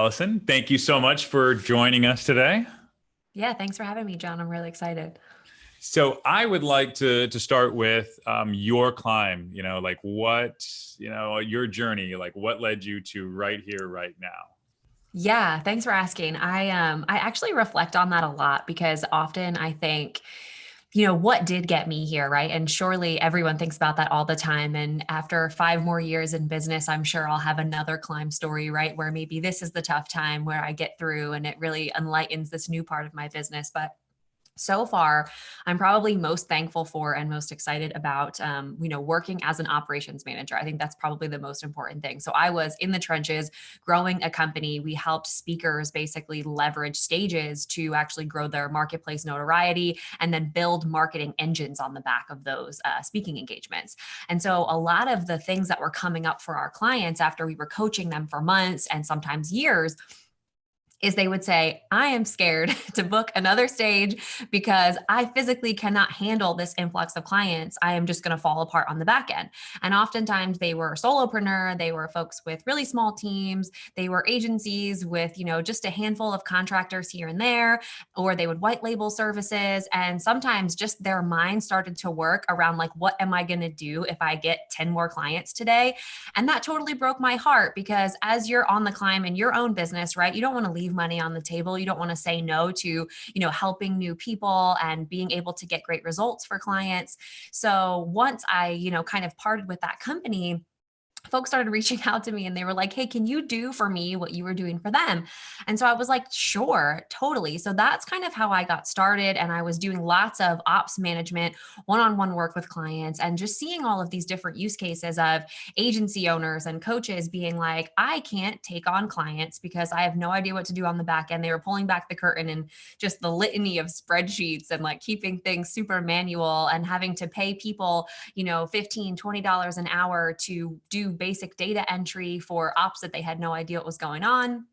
Alyson, thank you so much for joining us today. Yeah, thanks for having me, John. I'm really excited. So I would like to start with your climb. Like what your journey. Like what led you to right here, right now. Yeah, thanks for asking. I actually reflect on that a lot because often I think, what did get me here, right? And surely everyone thinks about that all the time. And after 5 more years in business, I'm sure I'll have another climb story, right? Where maybe this is the tough time where I get through and it really enlightens this new part of my business. But so far, I'm probably most thankful for and most excited about, working as an operations manager. I think that's probably the most important thing. So I was in the trenches growing a company. We helped speakers basically leverage stages to actually grow their marketplace notoriety and then build marketing engines on the back of those speaking engagements. And so a lot of the things that were coming up for our clients after we were coaching them for months and sometimes years is they would say, I am scared to book another stage because I physically cannot handle this influx of clients. I am just going to fall apart on the back end. And oftentimes they were solopreneur, they were folks with really small teams, they were agencies with, just a handful of contractors here and there, or they would white label services. And sometimes just their mind started to work around like, what am I going to do if I get 10 more clients today? And that totally broke my heart because as you're on the climb in your own business, right, you don't want to leave money on the table. You don't want to say no to, helping new people and being able to get great results for clients. So once I, kind of parted with that company, folks started reaching out to me and they were like, hey, can you do for me what you were doing for them? And so I was like, sure, totally. So that's kind of how I got started. And I was doing lots of ops management, one-on-one work with clients, and just seeing all of these different use cases of agency owners and coaches being like, I can't take on clients because I have no idea what to do on the back end. They were pulling back the curtain and just the litany of spreadsheets and like keeping things super manual and having to pay people, $15, $20 an hour to do basic data entry for ops that they had no idea what was going on.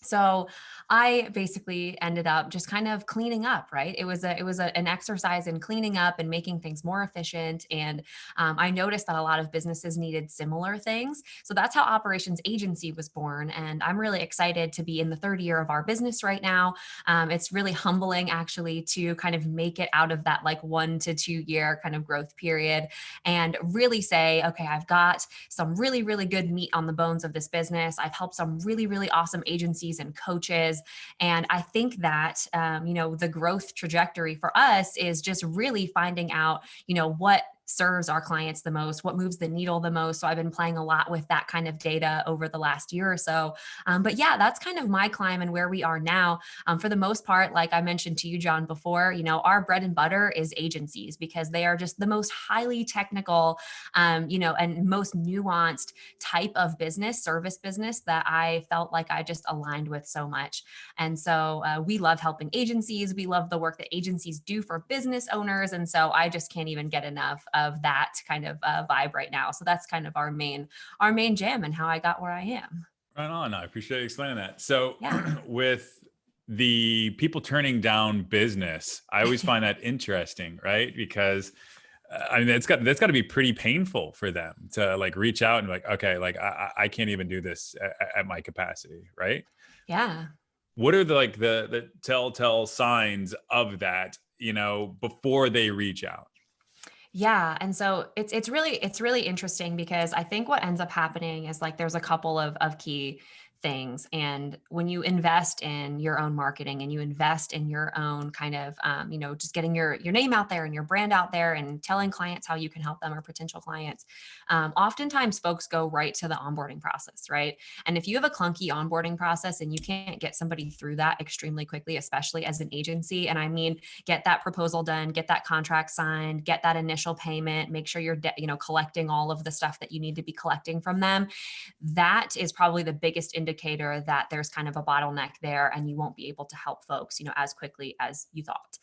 So I basically ended up just kind of cleaning up, right? An exercise in cleaning up and making things more efficient. And I noticed that a lot of businesses needed similar things. So that's how Operations Agency was born. And I'm really excited to be in the third year of our business right now. It's really humbling actually to kind of make it out of that like 1 to 2 year kind of growth period and really say, okay, I've got some really, really good meat on the bones of this business. I've helped some really, really awesome agencies and coaches. And I think that, the growth trajectory for us is just really finding out, what serves our clients the most, what moves the needle the most. So I've been playing a lot with that kind of data over the last year or so. But yeah, that's kind of my climb and where we are now. For the most part, like I mentioned to you, John, before, our bread and butter is agencies because they are just the most highly technical, and most nuanced type of business, service business that I felt like I just aligned with so much. And so we love helping agencies. We love the work that agencies do for business owners. And so I just can't even get enough of that kind of vibe right now. So that's kind of our main jam and how I got where I am. Right on. I appreciate you explaining that. So Yeah. with the people turning down business, I always find that interesting, right? Because I mean, that's got to be pretty painful for them to like reach out and be like, okay, like I can't even do this at my capacity, right? Yeah. What are the telltale signs of that, before they reach out? Yeah, and so it's really interesting because I think what ends up happening is like there's a couple of key things, and when you invest in your own marketing and you invest in your own kind of just getting your name out there and your brand out there and telling clients how you can help them or potential clients, oftentimes folks go right to the onboarding process, right? And if you have a clunky onboarding process and you can't get somebody through that extremely quickly, especially as an agency, and I mean get that proposal done, get that contract signed, get that initial payment, make sure you're collecting all of the stuff that you need to be collecting from them. That is probably the biggest indicator that there's kind of a bottleneck there and you won't be able to help folks, as quickly as you thought.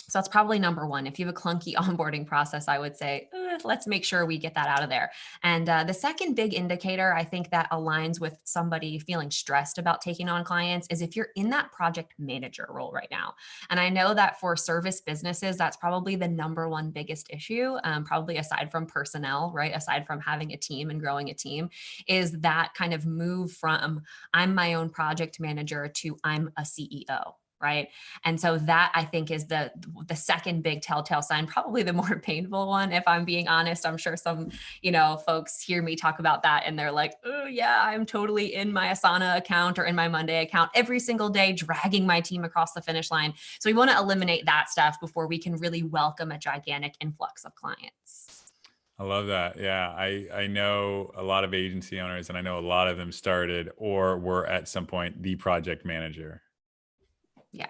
So that's probably number one. If you have a clunky onboarding process, I would say, let's make sure we get that out of there. And the second big indicator I think that aligns with somebody feeling stressed about taking on clients is if you're in that project manager role right now. And I know that for service businesses, that's probably the number one biggest issue, probably aside from personnel, right? Aside from having a team and growing a team, is that kind of move from I'm my own project manager to I'm a CEO. Right. And so that I think is the second big telltale sign, probably the more painful one, if I'm being honest. I'm sure some, folks hear me talk about that and they're like, oh yeah, I'm totally in my Asana account or in my Monday account every single day, dragging my team across the finish line. So we want to eliminate that stuff before we can really welcome a gigantic influx of clients. I love that. Yeah. I know a lot of agency owners, and I know a lot of them started or were at some point the project manager. Yeah.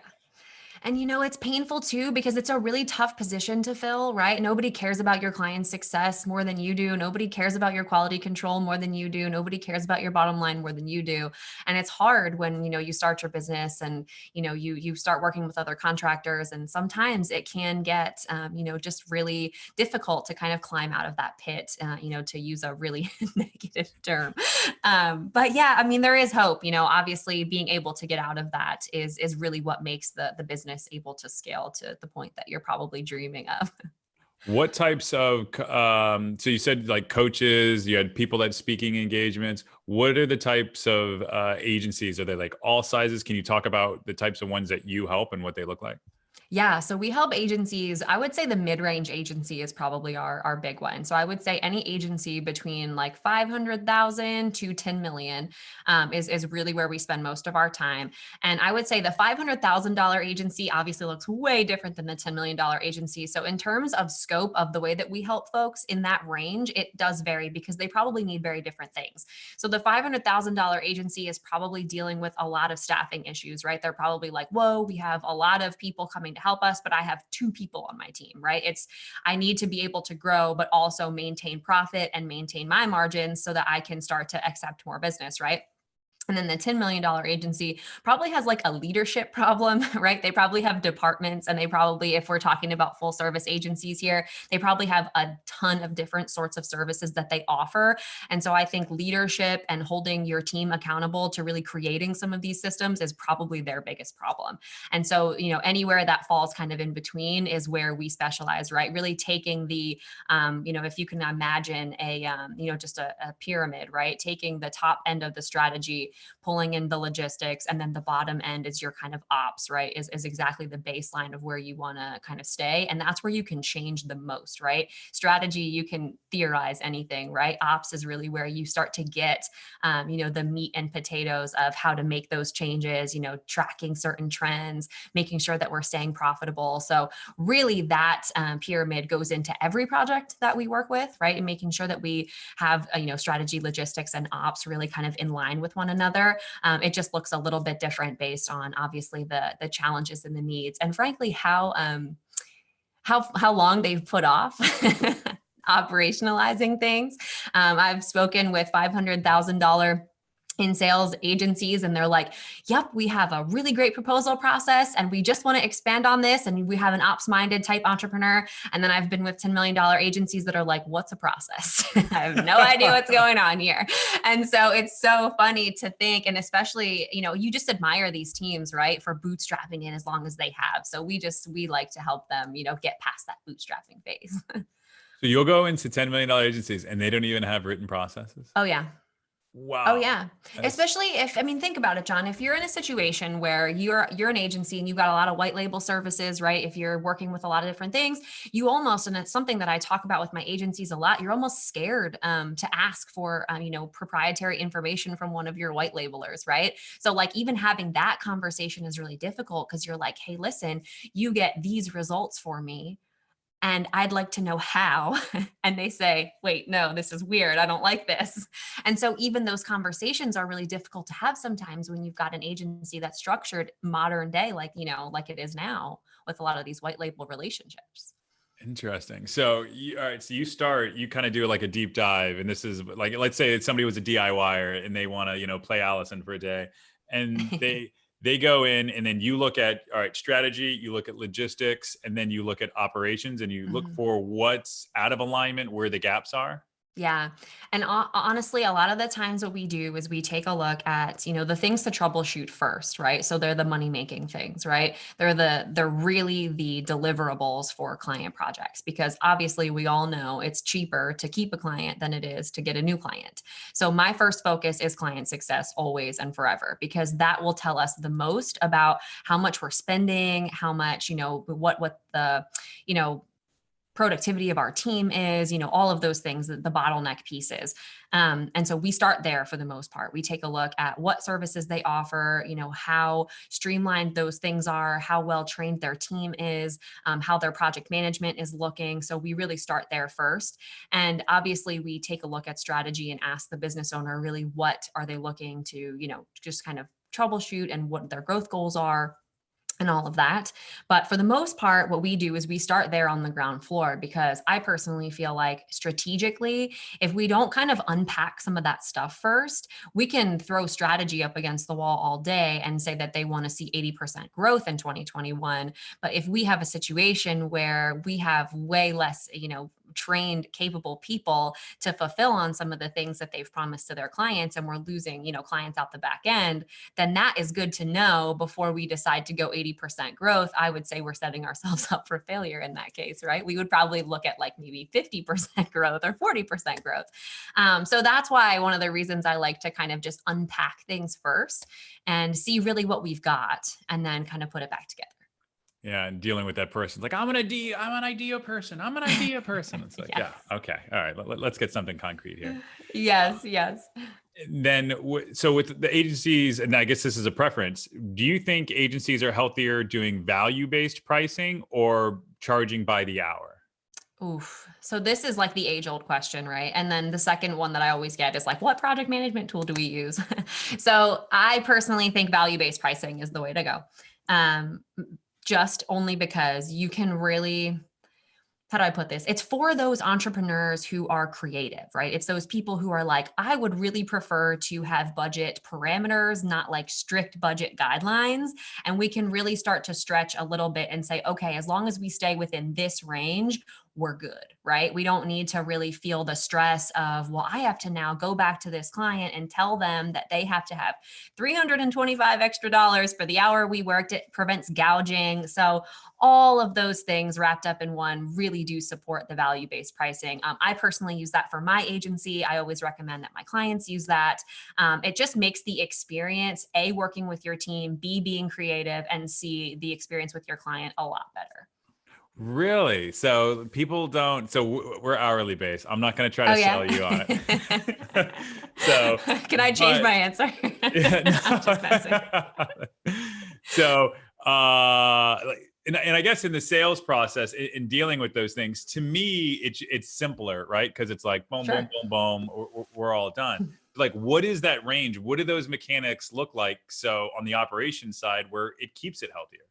And it's painful too, because it's a really tough position to fill, right? Nobody cares about your client's success more than you do. Nobody cares about your quality control more than you do. Nobody cares about your bottom line more than you do. And it's hard when, you start your business and, you start working with other contractors. And sometimes it can get, just really difficult to kind of climb out of that pit, to use a really negative term. But yeah, I mean, there is hope, obviously being able to get out of that is really what makes the business able to scale to the point that you're probably dreaming of. What types of, so you said like coaches, you had people that speaking engagements. What are the types of agencies? Are they like all sizes? Can you talk about the types of ones that you help and what they look like? Yeah, so we help agencies. I would say the mid-range agency is probably our big one. So I would say any agency between like 500,000 to 10 million is really where we spend most of our time. And I would say the $500,000 agency obviously looks way different than the $10 million agency. So in terms of scope of the way that we help folks in that range, it does vary because they probably need very different things. So the $500,000 agency is probably dealing with a lot of staffing issues, right? They're probably like, whoa, we have a lot of people coming to help us, but I have two people on my team, right? I need to be able to grow, but also maintain profit and maintain my margins so that I can start to accept more business, right? And then the $10 million agency probably has like a leadership problem, right? They probably have departments and they probably, if we're talking about full service agencies here, they probably have a ton of different sorts of services that they offer. And so I think leadership and holding your team accountable to really creating some of these systems is probably their biggest problem. And so, anywhere that falls kind of in between is where we specialize, right? Really taking the, if you can imagine just a pyramid, right? Taking the top end of the strategy, pulling in the logistics, and then the bottom end is your kind of ops, right? Is exactly the baseline of where you want to kind of stay. And that's where you can change the most, right? Strategy, you can theorize anything, right? Ops is really where you start to get, the meat and potatoes of how to make those changes, tracking certain trends, making sure that we're staying profitable. So really that pyramid goes into every project that we work with, right? And making sure that we have, strategy, logistics, and ops really kind of in line with one another. It just looks a little bit different based on obviously the challenges and the needs, and frankly how long they've put off operationalizing things. I've spoken with $500,000 in sales agencies, and they're like, yep, we have a really great proposal process and we just want to expand on this, and we have an ops minded type entrepreneur. And then I've been with $10 million agencies that are like, what's a process? I have no idea what's going on here. And so it's so funny to think, and especially, you just admire these teams, right, for bootstrapping it as long as they have. So we like to help them, get past that bootstrapping phase. So you'll go into $10 million agencies and they don't even have written processes. Oh yeah. Oh Wow. yeah. Especially think about it, John, if you're in a situation where you're an agency and you've got a lot of white label services, right? If you're working with a lot of different things, you almost, and it's something that I talk about with my agencies a lot, you're almost scared to ask for, proprietary information from one of your white labelers, right? So like even having that conversation is really difficult because you're like, hey, listen, you get these results for me, and I'd like to know how. And they say, wait, no, this is weird. I don't like this. And so even those conversations are really difficult to have sometimes when you've got an agency that's structured modern day, like it is now with a lot of these white label relationships. Interesting. So all right. So you kind of do like a deep dive, and this is like, let's say somebody was a DIYer and they want to, play Alyson for a day, and they go in and then you look at, all right, strategy, you look at logistics, and then you look at operations and you look Mhm. for what's out of alignment, where the gaps are. Yeah. And honestly, a lot of the times what we do is we take a look at, the things to troubleshoot first, right? So they're the money making things, right? They're really the deliverables for client projects, because obviously we all know it's cheaper to keep a client than it is to get a new client. So my first focus is client success always and forever, because that will tell us the most about how much we're spending, how much, what the, you know, productivity of our team is, all of those things, the bottleneck pieces. And so we start there for the most part. We take a look at what services they offer, how streamlined those things are, how well trained their team is, how their project management is looking. So we really start there first. And obviously we take a look at strategy and ask the business owner really what are they looking to, just kind of troubleshoot, and what their growth goals are, and all of that. But for the most part, what we do is we start there on the ground floor, because I personally feel like strategically, if we don't kind of unpack some of that stuff first, we can throw strategy up against the wall all day and say that they want to see 80% growth in 2021. But if we have a situation where we have way less, trained, capable people to fulfill on some of the things that they've promised to their clients, and we're losing, clients out the back end, then that is good to know before we decide to go 80% growth. I would say we're setting ourselves up for failure in that case, right? We would probably look at like maybe 50% growth or 40% growth. So that's why one of the reasons I like to kind of just unpack things first and see really what we've got, and then kind of put it back together. Yeah, and dealing with that person, like I'm an idea person. I'm an idea person. It's like, yeah, Yes. okay, all right. Let's get something concrete here. Yes. Yes. Then, so with the agencies, and I guess this is a preference. Do you think agencies are healthier doing value-based pricing or charging by the hour? Oof. So this is like the age old question, right? And then the second one that I always get is like, what project management tool do we use? So I personally think value-based pricing is the way to go. Um, just only because you can really, how do I put this? It's for those entrepreneurs who are creative, right? It's those people who are like, I would really prefer to have budget parameters, not like strict budget guidelines. And we can really start to stretch a little bit and say, okay, as long as we stay within this range, we're good, right? We don't need to really feel the stress of, well, I have to now go back to this client and tell them that they have to have 325 extra dollars for the hour we worked. It prevents gouging. So all of those things wrapped up in one really do support the value-based pricing. I personally use that for my agency. I always recommend that my clients use that. It just makes the experience, A, working with your team, B, being creative, and C, the experience with your client a lot better. Really? So people don't. So we're hourly based. I'm not going to try Oh, to yeah. sell you on it. So, Can I change but my answer? yeah, I'm just messing. no. So, like, and I guess in the sales process, in dealing with those things, to me, it's simpler, right? Because it's like boom, boom, Sure. boom, boom, we're all done. Like, what is that range? What do those mechanics look like? So on the operations side, where it keeps it healthier.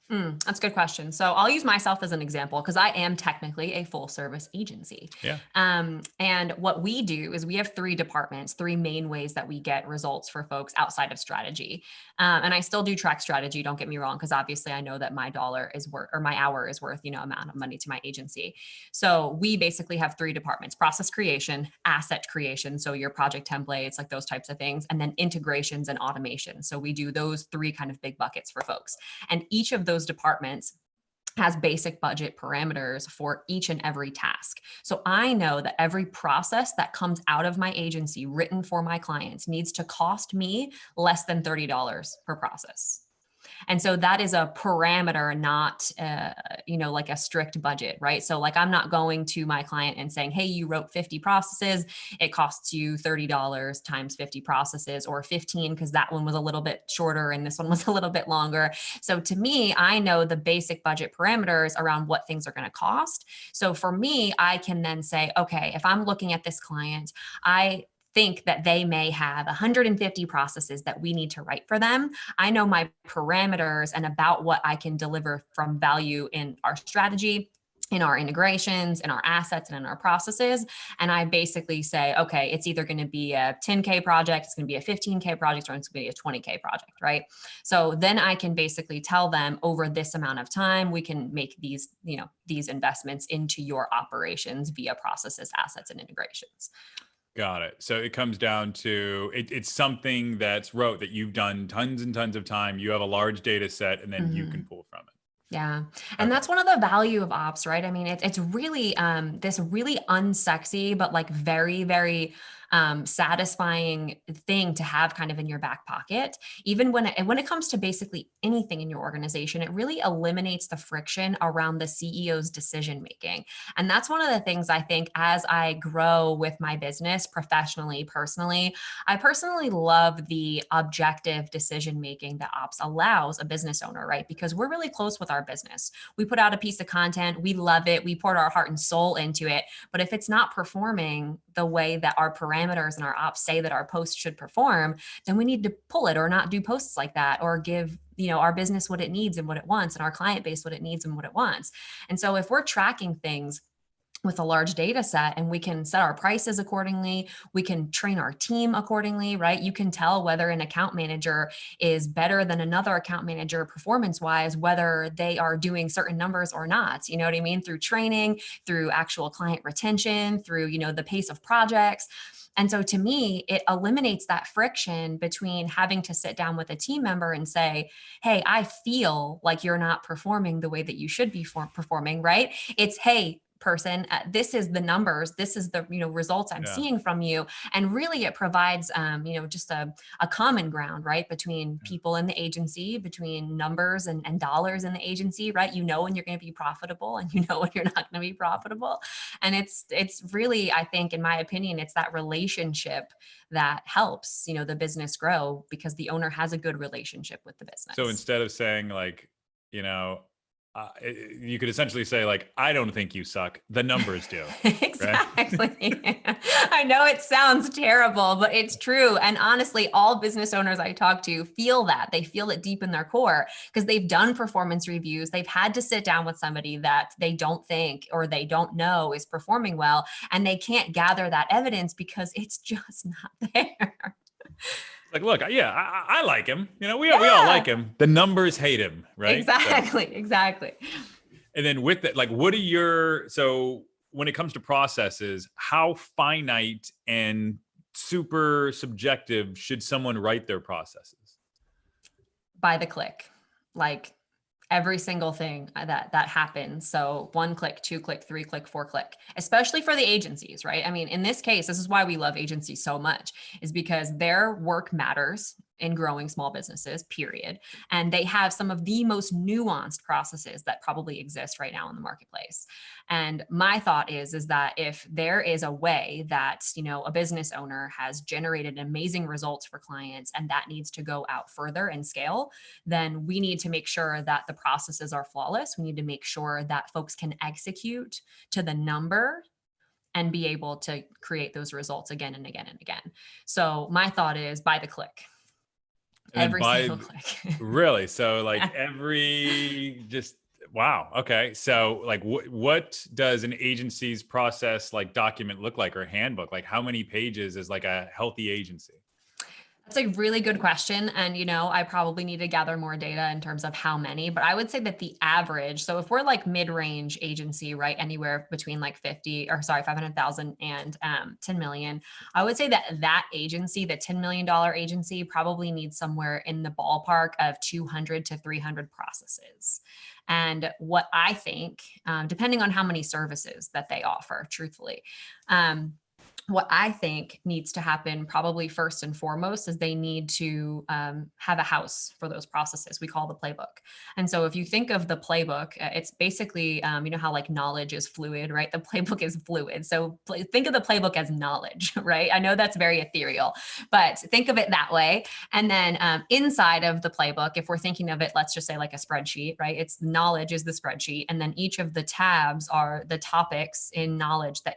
That's a good question. So I'll use myself as an example, because I am technically a full service agency. Yeah. And what we do is we have three departments, three main ways that we get results for folks outside of strategy. And I still do track strategy, don't get me wrong, because obviously I know that my dollar is worth, or my hour is worth, amount of money to my agency. So we basically have three departments: process creation, asset creation, so your project templates, like those types of things, and then integrations and automation. So we do those three kind of big buckets for folks. And each of those departments has basic budget parameters for each and every task. So I know that every process that comes out of my agency written for my clients needs to cost me less than $30 per process. And so that is a parameter, not, like a strict budget, right? So like, I'm not going to my client and saying, hey, you wrote 50 processes. It costs you $30 times 50 processes, or 15, because that one was a little bit shorter and this one was a little bit longer. So to me, I know the basic budget parameters around what things are going to cost. So for me, I can then say, okay, if I'm looking at this client, I think that they may have 150 processes that we need to write for them. I know my parameters and about what I can deliver from value in our strategy in our integrations, in our assets, and in our processes. And I basically say, okay, it's either going to be a 10K project, it's going to be a 15K project, or it's going to be a 20K project, right? So then I can basically tell them over this amount of time, we can make these, these investments into your operations via processes, assets, and integrations. Got it. So it comes down to it's something that's rote that you've done tons and tons of time. You have a large data set, and then you can Mhm. pull from it. Yeah. And Okay. that's one of the value of ops, right? I mean, it's really this really unsexy, but like very, very satisfying thing to have kind of in your back pocket. Even when it comes to basically anything in your organization, it really eliminates the friction around the CEO's decision making. And that's one of the things I think as I grow with my business professionally, personally, I personally love the objective decision making that ops allows a business owner, right? Because we're really close with our business. We put out a piece of content, we love it, we poured our heart and soul into it. But if it's not performing the way that our parameters and our ops say that our post should perform, then we need to pull it or not do posts like that, or give our business what it needs and what it wants, and our client base what it needs and what it wants. And so if we're tracking things with a large data set, and we can set our prices accordingly, we can train our team accordingly, right? You can tell whether an account manager is better than another account manager performance wise, whether they are doing certain numbers or not. You know what I mean? Through training, through actual client retention, through the pace of projects. And so to me, it eliminates that friction between having to sit down with a team member and say, hey, I feel like you're not performing the way that you should be performing, right? It's, hey, person, this is the numbers, this is the results I'm Yeah. seeing from you. And really it provides just a common ground, right, between Yeah. people in the agency, between numbers and dollars in the agency, right? When you're going to be profitable, and when you're not going to be profitable. And it's really, I think, in my opinion, it's that relationship that helps the business grow, because the owner has a good relationship with the So business. instead of saying like, you know, you could essentially say like, I don't think you suck. The numbers do, right? Exactly. I know it sounds terrible, but it's true. And honestly, all business owners I talk to feel that. They feel it deep in their core because they've done performance reviews. They've had to sit down with somebody that they don't think or they don't know is performing well, and they can't gather that evidence because it's just not there. It's like, look, yeah, I like him. We all like Yeah, him. The numbers hate him, right? So, exactly. Exactly. and then with that, like, what are so when it comes to processes, how finite and super subjective should someone write their processes? By the click, like every single thing that happens. So 1 click, 2 click, 3 click, 4 click, especially for the agencies, right? I mean, in this case, this is why we love agencies so much, is because their work matters in growing small businesses, period. And they have some of the most nuanced processes that probably exist right now in the marketplace. And my thought is that if there is a way that, a business owner has generated amazing results for clients and that needs to go out further and scale, then we need to make sure that the processes are flawless. We need to make sure that folks can execute to the number and be able to create those results again and again and again. So my thought is by the click, And then every single click. really, so like Yeah. wow. Okay. So like what does an agency's process like document look like, or handbook? Like how many pages is like a healthy agency? That's a really good question. And, I probably need to gather more data in terms of how many, but I would say that the average, so if we're like mid-range agency, right, anywhere between like 500,000 and 10 million, I would say that agency, the $10 million agency, probably needs somewhere in the ballpark of 200 to 300 processes. And what I think, depending on how many services that they offer, truthfully, what I think needs to happen probably first and foremost is they need to have a house for those processes we call the playbook. And so if you think of the playbook, it's basically, how like knowledge is fluid, right? The playbook is fluid. So think of the playbook as knowledge, right? I know that's very ethereal, but think of it that way. And then inside of the playbook, if we're thinking of it, let's just say like a spreadsheet, right? It's knowledge is the spreadsheet. And then each of the tabs are the topics in knowledge that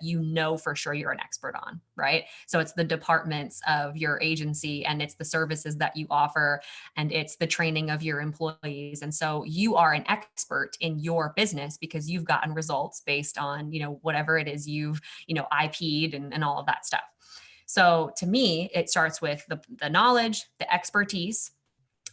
for sure you're an expert expert on, right? So it's the departments of your agency, and it's the services that you offer, and it's the training of your employees. And so you are an expert in your business because you've gotten results based on, whatever it is you've, IP'd and all of that stuff. So to me, it starts with the knowledge, the expertise.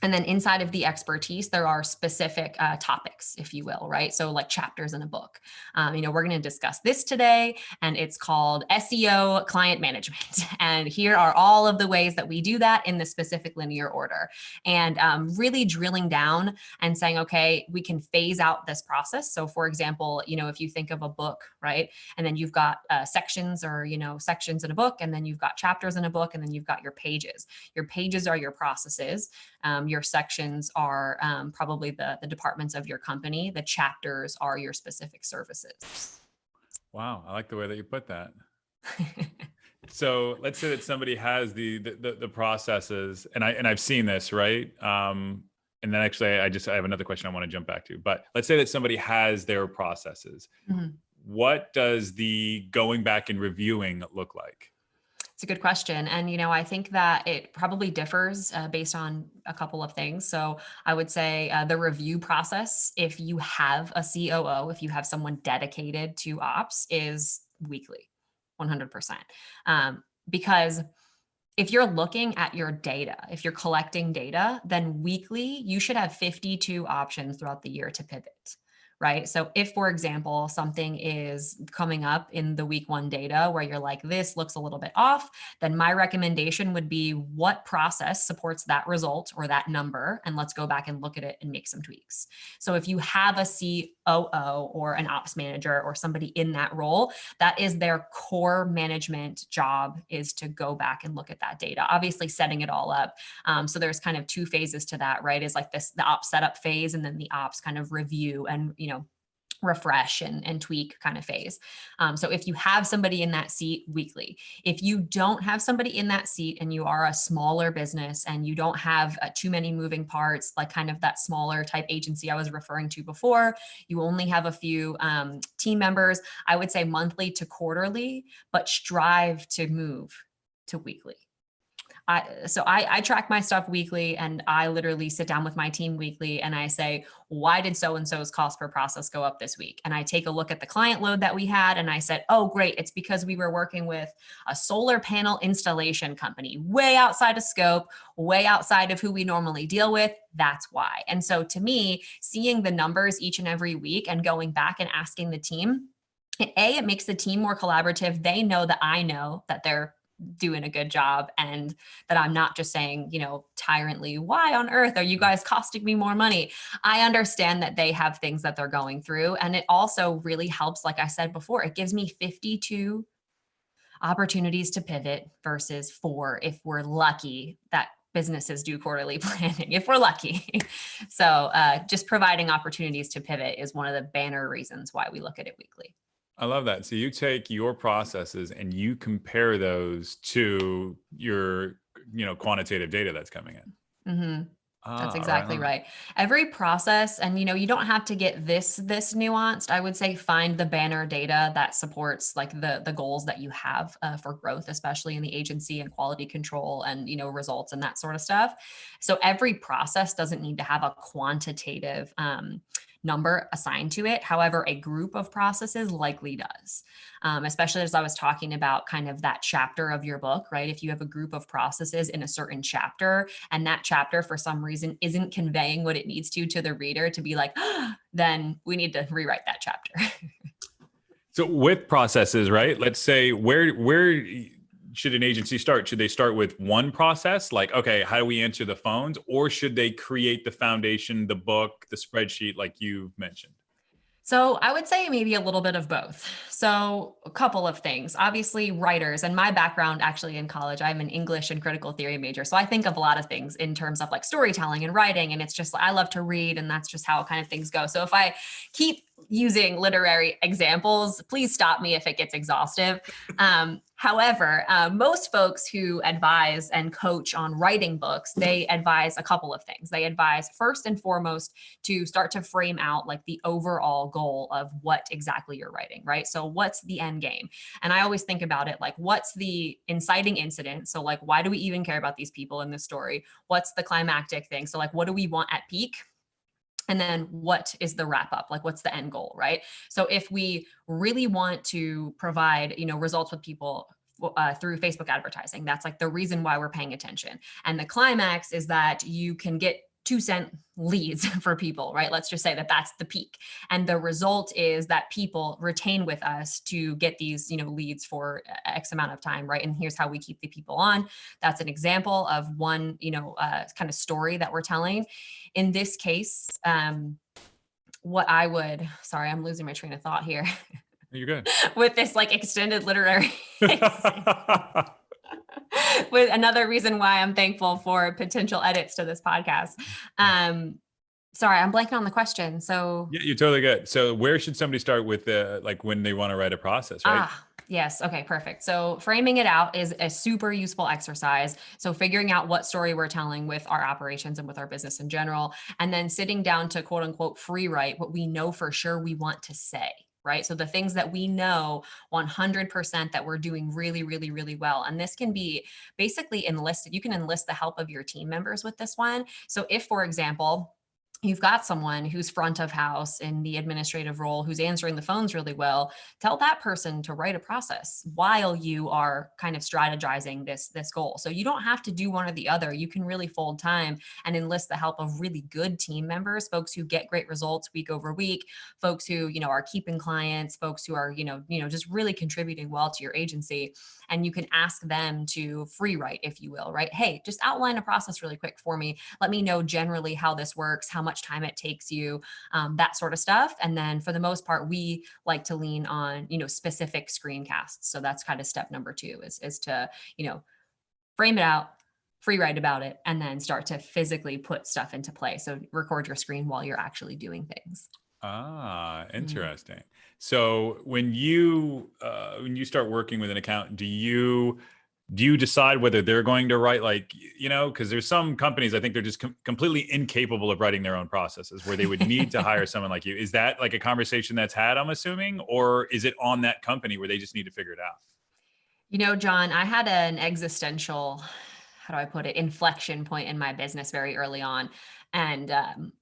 And then inside of the expertise, there are specific topics, if you will, right? So like chapters in a book. We're going to discuss this today, and it's called SEO client management. And here are all of the ways that we do that in the specific linear order. And really drilling down and saying, okay, we can phase out this process. So for example, if you think of a book, right? And then you've got sections or, sections in a book, and then you've got chapters in a book, and then you've got your pages. Your pages are your processes. Your sections are probably the departments of your company. The chapters are your specific services. Wow, I like the way that you put that. So let's say that somebody has the processes, and I've seen this, right? And then actually, I have another question I want to jump back to. But let's say that somebody has their processes. Mm-hmm. What does the going back and reviewing look like? It's a good question. And, I think that it probably differs based on a couple of things. So I would say the review process, if you have a COO, if you have someone dedicated to ops, is weekly, 100%. Because if you're looking at your data, if you're collecting data, then weekly, you should have 52 options throughout the year to pivot. Right? So if, for example, something is coming up in the week 1 data where you're like, this looks a little bit off, then my recommendation would be what process supports that result or that number, and let's go back and look at it and make some tweaks. So if you have a COO or an ops manager or somebody in that role, that is their core management job, is to go back and look at that data, obviously setting it all up. So there's kind of 2 phases to that, right? Is like the ops setup phase, and then the ops kind of review and refresh and tweak kind of phase. So if you have somebody in that seat weekly, if you don't have somebody in that seat and you are a smaller business and you don't have too many moving parts, like kind of that smaller type agency I was referring to before, you only have a few team members, I would say monthly to quarterly, but strive to move to weekly. I track my stuff weekly, and I literally sit down with my team weekly and I say, why did so-and-so's cost per process go up this week? And I take a look at the client load that we had, and I said, oh, great. It's because we were working with a solar panel installation company, way outside of scope, way outside of who we normally deal with. That's why. And so to me, seeing the numbers each and every week and going back and asking the team, it makes the team more collaborative. They know that I know that they're doing a good job, and that I'm not just saying, tyrantly, why on earth are you guys costing me more money? I understand that they have things that they're going through. And it also really helps, like I said before, it gives me 52 opportunities to pivot versus 4 if we're lucky that businesses do quarterly planning, if we're lucky. So just providing opportunities to pivot is one of the banner reasons why we look at it weekly. I love that. So you take your processes and you compare those to your, quantitative data that's coming in. Mm-hmm. That's exactly right. Every process, and you don't have to get this nuanced. I would say find the banner data that supports like the goals that you have for growth, especially in the agency and quality control and results and that sort of stuff. So every process doesn't need to have a quantitative number assigned to it. However, a group of processes likely does, especially as I was talking about kind of that chapter of your book, right? If you have a group of processes in a certain chapter and that chapter for some reason isn't conveying what it needs to the reader to be like, then we need to rewrite that chapter. So with processes, right? Let's say where should an agency start? Should they start with one process? Like, okay, how do we answer the phones? Or should they create the foundation, the book, the spreadsheet, like you mentioned? So I would say maybe a little bit of both. So a couple of things, obviously writers, and my background actually in college, I'm an English and critical theory major. So I think of a lot of things in terms of like storytelling and writing. And it's just, I love to read, and that's just how kind of things go. So if I keep using literary examples. Please stop me if it gets exhaustive. However, most folks who advise and coach on writing books, they advise a couple of things. They advise first and foremost to start to frame out like the overall goal of what exactly you're writing, right? So what's the end game? And I always think about it like, what's the inciting incident? So like, why do we even care about these people in this story? What's the climactic thing? So like, what do we want at peak? And then what is the wrap up? Like what's the end goal, right? So if we really want to provide, results with people through Facebook advertising, that's like the reason why we're paying attention. And the climax is that you can get 2-cent leads for people, right? Let's just say that that's the peak. And the result is that people retain with us to get these, leads for X amount of time, right? And here's how we keep the people on. That's an example of one, kind of story that we're telling. In this case, what I would, sorry, I'm losing my train of thought here. You're good. With this like extended literary with another reason why I'm thankful for potential edits to this podcast. Sorry, I'm blanking on the question. So yeah, you're totally good. So where should somebody start with like when they want to write a process, right? Yes. Okay, perfect. So framing it out is a super useful exercise. So figuring out what story we're telling with our operations and with our business in general, and then sitting down to quote unquote free write what we know for sure we want to say. Right. So the things that we know 100% that we're doing really, really, really well. And this can be basically enlisted. You can enlist the help of your team members with this one. So if, for example, you've got someone who's front of house in the administrative role, who's answering the phones really well, tell that person to write a process while you are kind of strategizing this goal. So you don't have to do one or the other. You can really fold time and enlist the help of really good team members, folks who get great results week over week, folks who, are keeping clients, folks who are, just really contributing well to your agency. And you can ask them to free write, if you will, right? Hey, just outline a process really quick for me. Let me know generally how this works, how much time it takes you, that sort of stuff. And then for the most part, we like to lean on, specific screencasts. So that's kind of step number 2 is to, frame it out, free write about it, and then start to physically put stuff into play. So record your screen while you're actually doing things. Interesting. So when you start working with an account, do you decide whether they're going to write because there's some companies, I think they're just completely incapable of writing their own processes where they would need to hire someone like you. Is that like a conversation that's had, I'm assuming, or is it on that company where they just need to figure it out? John, I had an existential, how do I put it, inflection point in my business very early on. And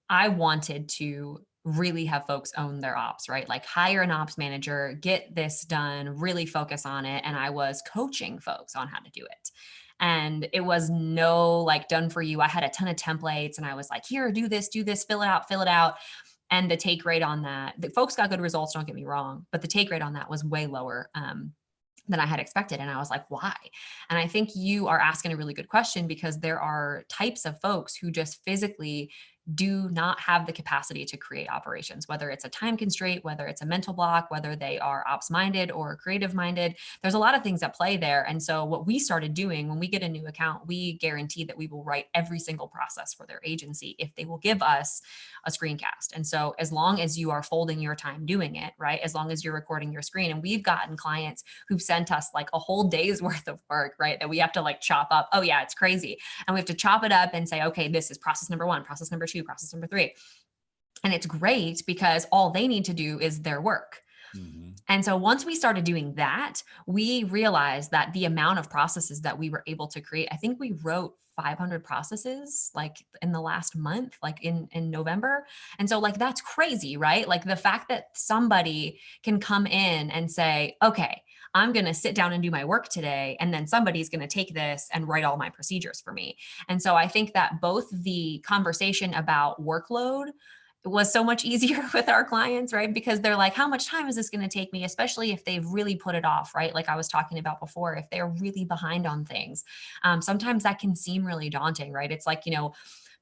I wanted to really have folks own their ops, right? Like hire an ops manager, get this done, really focus on it. And I was coaching folks on how to do it. And it was no like done for you. I had a ton of templates and I was like, here, do this, fill it out. And the take rate on that, the folks got good results, don't get me wrong, but the take rate on that was way lower than I had expected. And I was like, why? And I think you are asking a really good question because there are types of folks who just physically do not have the capacity to create operations, whether it's a time constraint, whether it's a mental block, whether they are ops minded or creative minded. There's a lot of things at play there. And so what we started doing when we get a new account, we guarantee that we will write every single process for their agency if they will give us a screencast. And so as long as you are folding your time doing it, right? As long as you're recording your screen, and we've gotten clients who've sent us like a whole day's worth of work, right? That we have to like chop up. Oh yeah, it's crazy. And we have to chop it up and say, okay, this is process number 1, process number 2, process number 3. And it's great because all they need to do is their work. Mm-hmm. And so once we started doing that, we realized that the amount of processes that we were able to create, I think we wrote 500 processes like in the last month, like in November. And so like, that's crazy, right? Like the fact that somebody can come in and say, okay, I'm going to sit down and do my work today. And then somebody's going to take this and write all my procedures for me. And so I think that both the conversation about workload was so much easier with our clients, right? Because they're like, how much time is this going to take me? Especially if they've really put it off, right? Like I was talking about before, if they're really behind on things, sometimes that can seem really daunting, right? It's like,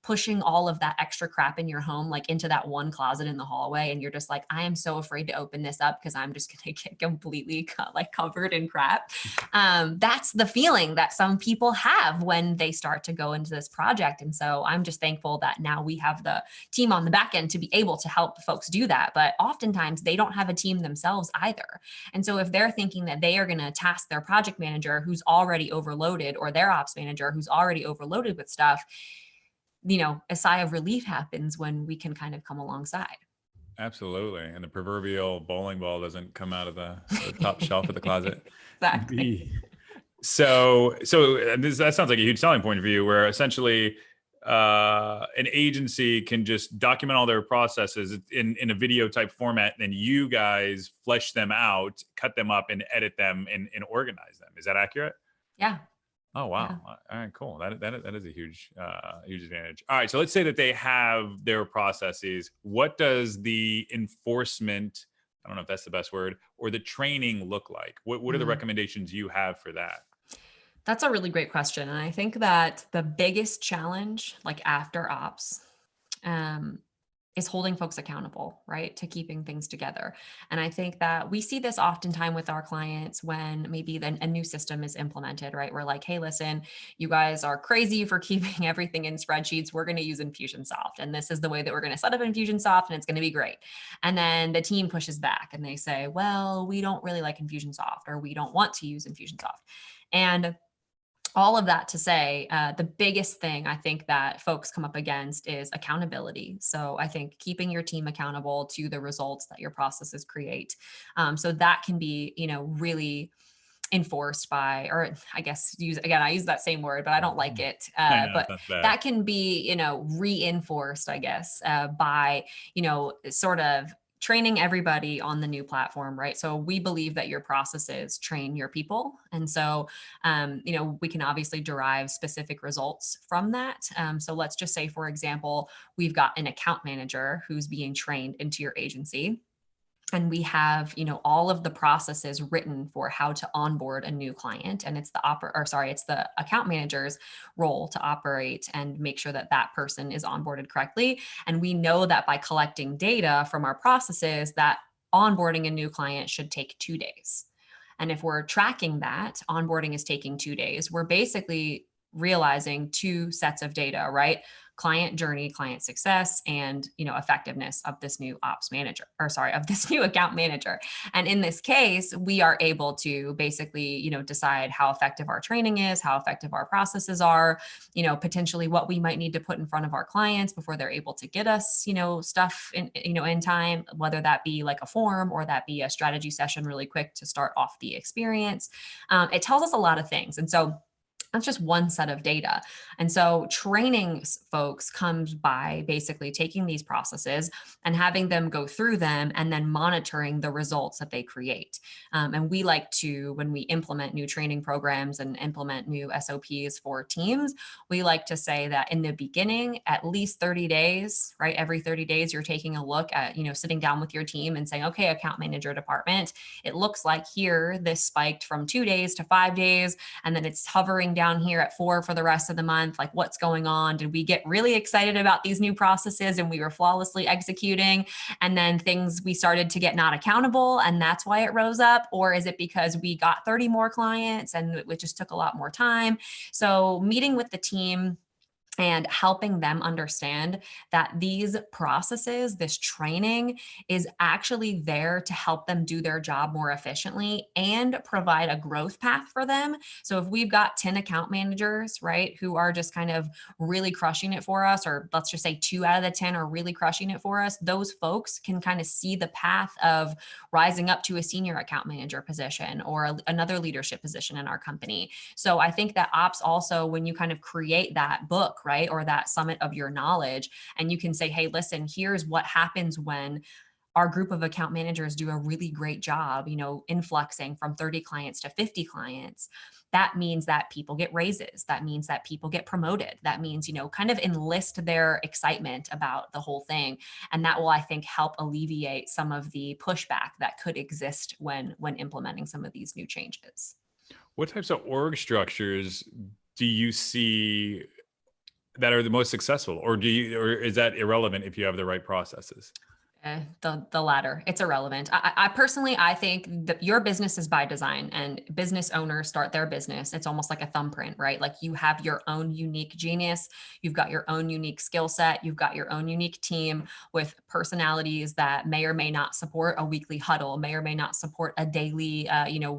pushing all of that extra crap in your home, like into that one closet in the hallway. And you're just like, I am so afraid to open this up because I'm just going to get completely like covered in crap. That's the feeling that some people have when they start to go into this project. And so I'm just thankful that now we have the team on the back end to be able to help folks do that. But oftentimes they don't have a team themselves either. And so if they're thinking that they are going to task their project manager who's already overloaded, or their ops manager who's already overloaded with stuff, a sigh of relief happens when we can kind of come alongside. Absolutely. And the proverbial bowling ball doesn't come out of the top shelf of the closet. Exactly. That sounds like a huge selling point for you, where essentially an agency can just document all their processes in a video type format, and then you guys flesh them out, cut them up, and edit them and organize them. Is that accurate? Yeah. Oh, wow. Yeah. All right, cool. That is a huge advantage. All right. So let's say that they have their processes. What does the enforcement, I don't know if that's the best word, or the training look like? What are the recommendations you have for that? That's a really great question. And I think that the biggest challenge, like after ops, is holding folks accountable, right, to keeping things together. And I think that we see this oftentimes with our clients when maybe a new system is implemented, right? We're like, hey, listen, you guys are crazy for keeping everything in spreadsheets. We're going to use Infusionsoft. And this is the way that we're going to set up Infusionsoft, and it's going to be great. And then the team pushes back and they say, well, we don't really like Infusionsoft, or we don't want to use Infusionsoft. And all of that to say, the biggest thing I think that folks come up against is accountability. So I think keeping your team accountable to the results that your processes create. So that can be, really enforced by, or I guess I use that same word, but I don't like it. I know, But that's bad. that can be, reinforced, I guess, by, sort of training everybody on the new platform, right? So we believe that your processes train your people. And so, we can obviously derive specific results from that. So let's just say, for example, we've got an account manager who's being trained into your agency. And we have, all of the processes written for how to onboard a new client. And it's the account manager's role to operate and make sure that that person is onboarded correctly. And we know that by collecting data from our processes, that onboarding a new client should take 2 days. And if we're tracking that onboarding is taking 2 days, we're basically realizing 2 sets of data, right? Client journey, client success, and effectiveness of this new of this new account manager. And in this case, we are able to basically decide how effective our training is, how effective our processes are, potentially what we might need to put in front of our clients before they're able to get us stuff in time, whether that be like a form or that be a strategy session really quick to start off the experience. It tells us a lot of things. And so that's just one set of data. And so training folks comes by basically taking these processes and having them go through them and then monitoring the results that they create. And we like to, when we implement new training programs and implement new SOPs for teams, we like to say that in the beginning, at least 30 days, right? Every 30 days, you're taking a look at, sitting down with your team and saying, okay, account manager department, it looks like here, this spiked from 2 days to 5 days, and then it's hovering down here at 4 for the rest of the month. Like, what's going on? Did we get really excited about these new processes and we were flawlessly executing, and then we started to get not accountable and that's why it rose up? Or is it because we got 30 more clients and it just took a lot more time? So meeting with the team and helping them understand that these processes, this training is actually there to help them do their job more efficiently and provide a growth path for them. So if we've got 10 account managers, right, who are just kind of really crushing it for us, or let's just say 2 out of the 10 are really crushing it for us, those folks can kind of see the path of rising up to a senior account manager position or another leadership position in our company. So I think that ops also, when you kind of create that book, right, or that summit of your knowledge, and you can say, hey, listen, here's what happens when our group of account managers do a really great job, influxing from 30 clients to 50 clients. That means that people get raises. That means that people get promoted. That means, kind of enlist their excitement about the whole thing. And that will, I think, help alleviate some of the pushback that could exist when implementing some of these new changes. What types of org structures do you see that are the most successful, or or is that irrelevant if you have the right processes? The latter. It's irrelevant. I personally, I think that your business is by design, and business owners start their business. It's almost like a thumbprint, right? Like you have your own unique genius. You've got your own unique skill set. You've got your own unique team with personalities that may or may not support a weekly huddle, may or may not support a daily,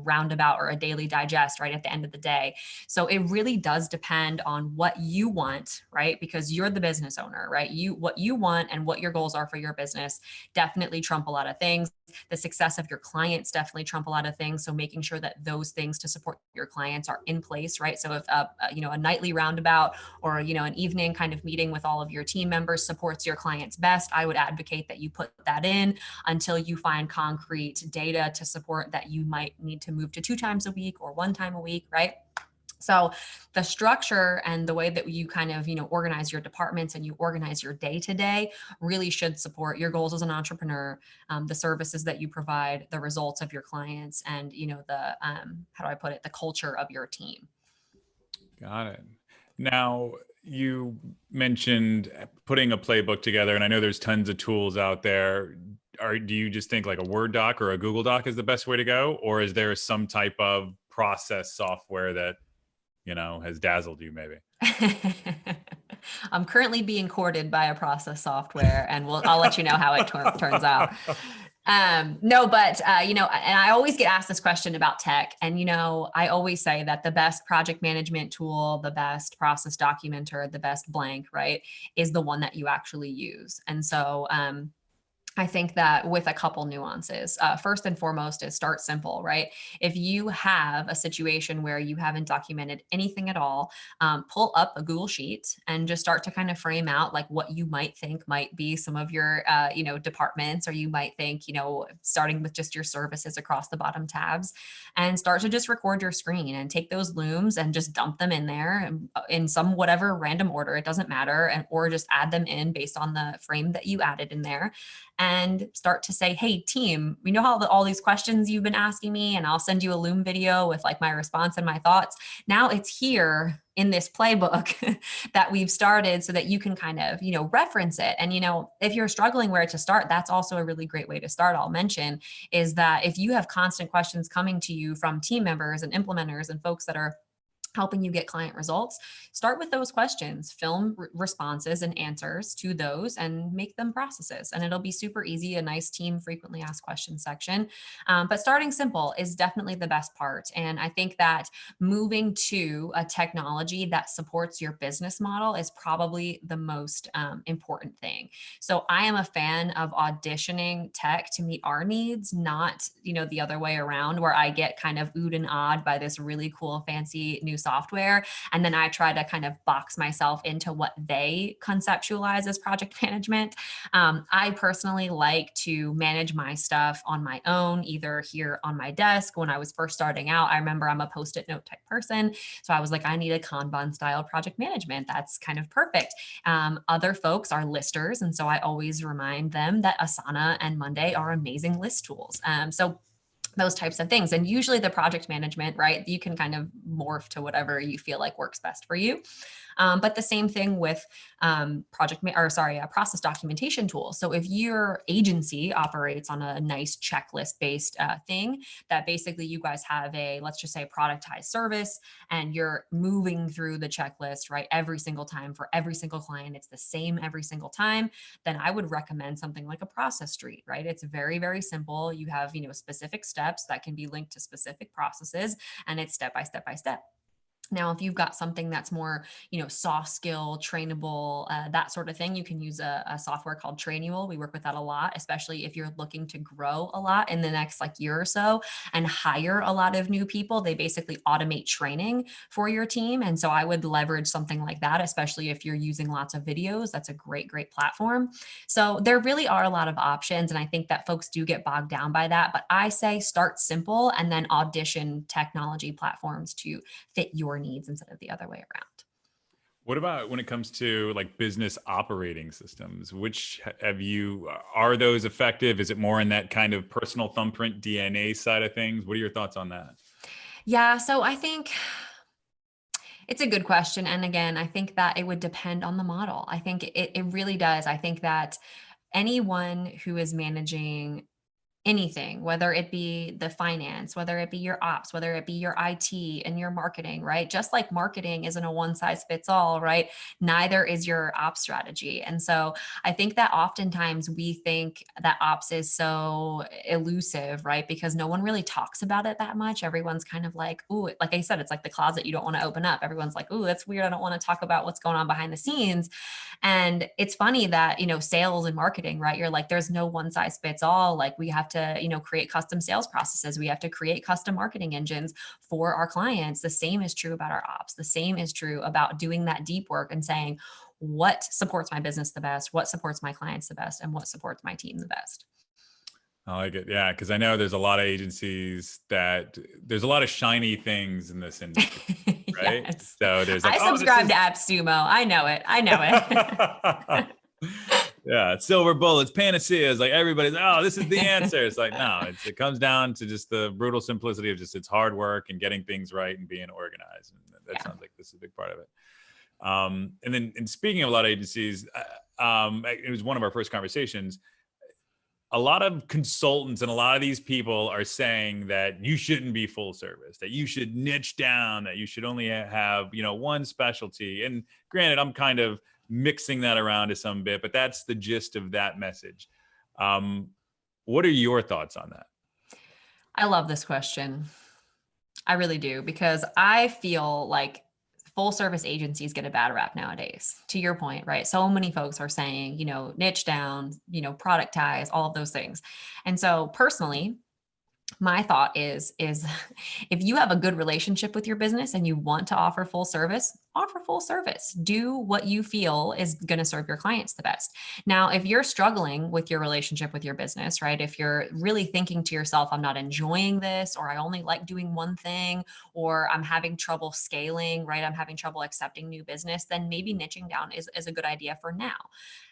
roundabout or a daily digest, right? At the end of the day. So it really does depend on what you want, right? Because you're the business owner, right? What you want and what your goals are for your business definitely trump a lot of things. The success of your clients definitely trump a lot of things. So making sure that those things to support your clients are in place, right? So if a nightly roundabout or an evening kind of meeting with all of your team members supports your clients best, I would advocate that you put that in until you find concrete data to support that you might need to move to 2 times a week or 1 time a week, right? So the structure and the way that you kind of, organize your departments and you organize your day to day really should support your goals as an entrepreneur, the services that you provide, the results of your clients, and, the, how do I put it, the culture of your team. Got it. Now, you mentioned putting a playbook together, and I know there's tons of tools out there. Do you just think like a Word doc or a Google doc is the best way to go? Or is there some type of process software that, has dazzled you maybe? I'm currently being courted by a process software, and I'll let you know how it turns out. No, but and I always get asked this question about tech, and I always say that the best project management tool, the best process documenter, the best blank, right, is the one that you actually use. And so I think that with a couple nuances, first and foremost is start simple, right? If you have a situation where you haven't documented anything at all, pull up a Google Sheet and just start to kind of frame out like what you might think might be some of your, departments, or you might think, starting with just your services across the bottom tabs, and start to just record your screen and take those looms and just dump them in there in some whatever random order. It doesn't matter. Or just add them in based on the frame that you added in there, and start to say, hey, team, we know how all these questions you've been asking me, and I'll send you a Loom video with like my response and my thoughts. Now it's here in this playbook that we've started so that you can kind of, reference it. And, if you're struggling where to start, that's also a really great way to start. I'll mention is that if you have constant questions coming to you from team members and implementers and folks that are helping you get client results, start with those questions, film responses and answers to those, and make them processes. And it'll be super easy, a nice team frequently asked questions section. But starting simple is definitely the best part. And I think that moving to a technology that supports your business model is probably the most important thing. So I am a fan of auditioning tech to meet our needs, not, the other way around, where I get kind of oohed and awed by this really cool, fancy new software, and then I try to kind of box myself into what they conceptualize as project management. I personally like to manage my stuff on my own, either here on my desk. When I was first starting out, I remember I'm a post-it note type person. So I was like, I need a Kanban style project management. That's kind of perfect. Other folks are listers. And so I always remind them that Asana and Monday are amazing list tools. So those types of things. And usually the project management, right, you can kind of morph to whatever you feel like works best for you. But the same thing with a process documentation tool. So if your agency operates on a nice checklist based thing that basically you guys have let's just say productized service, and you're moving through the checklist, right, every single time for every single client, it's the same every single time, then I would recommend something like a process street, right? It's very, very simple. You have, specific steps that can be linked to specific processes, and it's step by step by step. Now, if you've got something that's more, soft skill, trainable, that sort of thing, you can use a software called Trainual. We work with that a lot, especially if you're looking to grow a lot in the next year or so and hire a lot of new people. They basically automate training for your team. And so I would leverage something like that, especially if you're using lots of videos. That's a great, great platform. So there really are a lot of options. And I think that folks do get bogged down by that. But I say start simple and then audition technology platforms to fit your needs instead of the other way around. What about when it comes to business operating systems? Are those effective? Is it more in that kind of personal thumbprint DNA side of things? What are your thoughts on that? Yeah, so I think It's a good question. And again, I think that it would depend on the model. I think it really does. I think that anyone who is managing anything, whether it be the finance, whether it be your ops, whether it be your IT and your marketing, right? Just like marketing isn't a one size fits all, right? Neither is your ops strategy. And so I think that oftentimes we think that ops is so elusive, right? Because no one really talks about it that much. Everyone's kind of like, ooh, like I said, it's like the closet you don't want to open up. Everyone's like, ooh, that's weird. I don't want to talk about what's going on behind the scenes. And it's funny that, sales and marketing, right? You're like, there's no one size fits all. Like we have to, create custom sales processes. We have to create custom marketing engines for our clients. The same is true about our ops. The same is true about doing that deep work and saying, what supports my business the best? What supports my clients the best? And what supports my team the best? I like it. Yeah. Cause I know there's a lot of agencies that there's a lot of shiny things in this industry, right? Yes. So there's like, I oh, this subscribe is to AppSumo. I know it. I know it. yeah, silver bullets, panaceas. Like everybody's, oh, this is the answer. It's like, no, it comes down to just the brutal simplicity of just it's hard work and getting things right and being organized. And that sounds like this is a big part of it. And then, and speaking of a lot of agencies, it was one of our first conversations. A lot of consultants and a lot of these people are saying that you shouldn't be full service, that you should niche down, that you should only have, one specialty. And granted, I'm kind of mixing that around to some bit, but that's the gist of that message. What are your thoughts on that? I love this question. I really do, because I feel like full service agencies get a bad rap nowadays. To your point, right? So many folks are saying, niche down, productize, all of those things. And so personally, my thought is if you have a good relationship with your business and you want to offer full service. Do what you feel is going to serve your clients the best. Now, if you're struggling with your relationship with your business, right? If you're really thinking to yourself, I'm not enjoying this, or I only like doing one thing, or I'm having trouble scaling, right? I'm having trouble accepting new business, then maybe niching down is a good idea for now.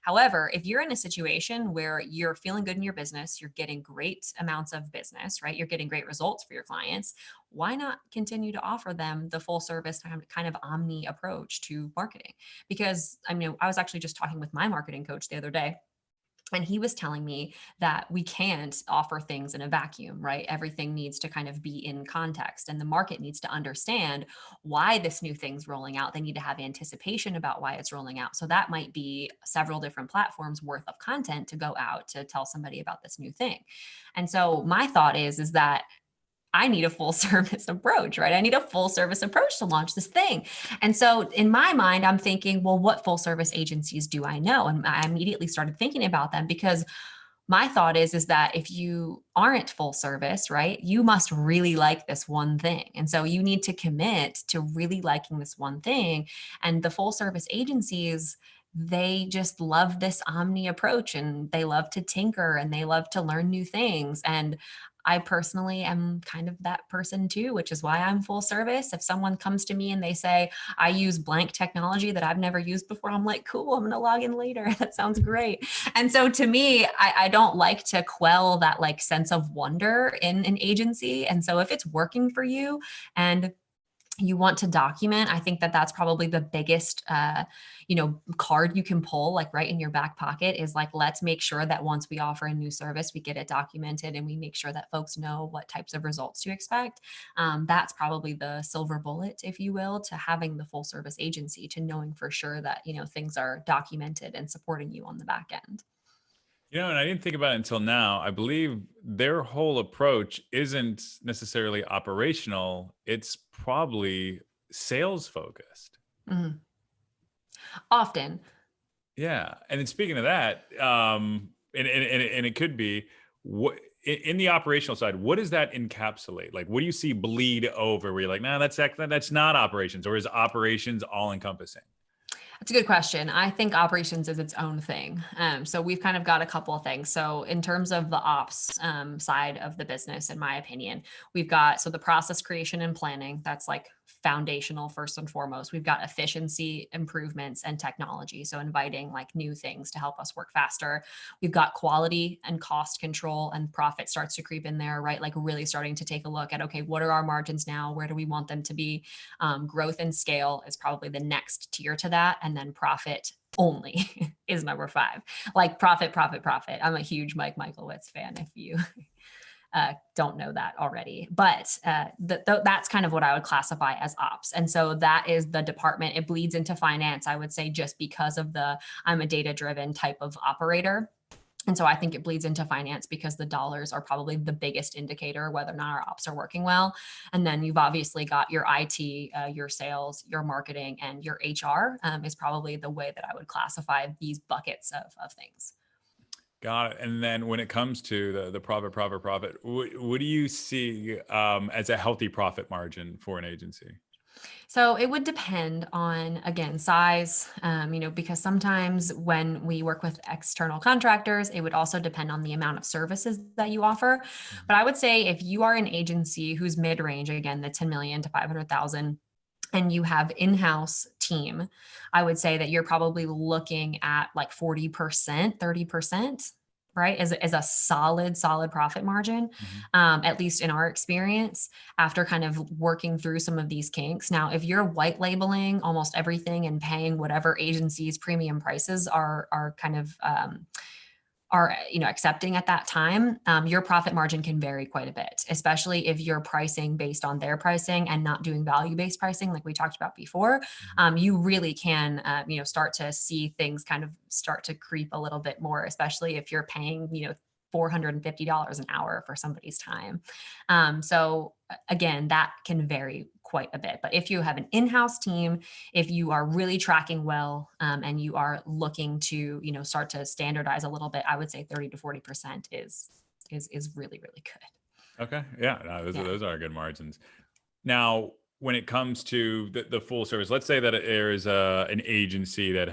However, if you're in a situation where you're feeling good in your business, you're getting great amounts of business, right? You're getting great results for your clients. Why not continue to offer them the full service kind of omni approach to marketing? Because I was actually just talking with my marketing coach the other day, and he was telling me that we can't offer things in a vacuum, right? Everything needs to kind of be in context, and the market needs to understand why this new thing's rolling out. They need to have anticipation about why it's rolling out. So that might be several different platforms worth of content to go out to tell somebody about this new thing. And so my thought is that I need a full service approach, right? I need a full service approach to launch this thing. And so in my mind, I'm thinking, well, what full service agencies do I know? And I immediately started thinking about them, because my thought is that if you aren't full service, right, you must really like this one thing. And so you need to commit to really liking this one thing. And the full service agencies, they just love this omni approach, and they love to tinker, and they love to learn new things. And I personally am kind of that person too, which is why I'm full service. If someone comes to me and they say, I use blank technology that I've never used before, I'm like, cool, I'm going to log in later. That sounds great. And so to me, I don't like to quell that like sense of wonder in an agency. And so if it's working for you and you want to document, I think that that's probably the biggest, card you can pull, like right in your back pocket, is like, let's make sure that once we offer a new service, we get it documented and we make sure that folks know what types of results to expect. That's probably the silver bullet, if you will, to having the full service agency, to knowing for sure that, things are documented and supporting you on the back end. And I didn't think about it until now. I believe their whole approach isn't necessarily operational. It's probably sales focused. Mhm. Often. Yeah. And then speaking of that, and it could be what in the operational side, what does that encapsulate? Like, what do you see bleed over where you're like, nah, that's not operations, or is operations all encompassing? That's a good question. I think operations is its own thing. So we've kind of got a couple of things. So in terms of the ops side of the business, in my opinion, we've got, so the process creation and planning, that's like foundational first and foremost. We've got efficiency improvements and technology. So inviting like new things to help us work faster. We've got quality and cost control, and profit starts to creep in there, right? Like really starting to take a look at, okay, what are our margins now? Where do we want them to be? Growth and scale is probably the next tier to that. And then profit only is number 5. Like profit, profit, profit. I'm a huge Mike Michalowicz fan if you don't know that already. But that's kind of what I would classify as ops. And so that is the department. It bleeds into finance, I would say, just because of I'm a data-driven type of operator. And so I think it bleeds into finance because the dollars are probably the biggest indicator whether or not our ops are working well. And then you've obviously got your IT, your sales, your marketing, and your HR is probably the way that I would classify these buckets of things. Got it. And then when it comes to the profit, what do you see as a healthy profit margin for an agency? So it would depend on, again, size, because sometimes when we work with external contractors, it would also depend on the amount of services that you offer. But I would say if you are an agency who's mid-range, again, the 10 million to 500,000, and you have in-house team, I would say that you're probably looking at like 40%, 30%. Right, as a solid profit margin, at least in our experience, after kind of working through some of these kinks. Now, if you're white labeling almost everything and paying whatever agencies' premium prices are kind of accepting at that time, your profit margin can vary quite a bit, especially if you're pricing based on their pricing and not doing value-based pricing like we talked about before. You really can, start to see things kind of start to creep a little bit more, especially if you're paying, $450 an hour for somebody's time. So again, that can vary quite a bit. But if you have an in-house team, if you are really tracking well, and you are looking to, start to standardize a little bit, I would say 30 to 40% is really, really good. Okay. Yeah. No, those are good margins. Now, when it comes to the full service, let's say that there is an agency that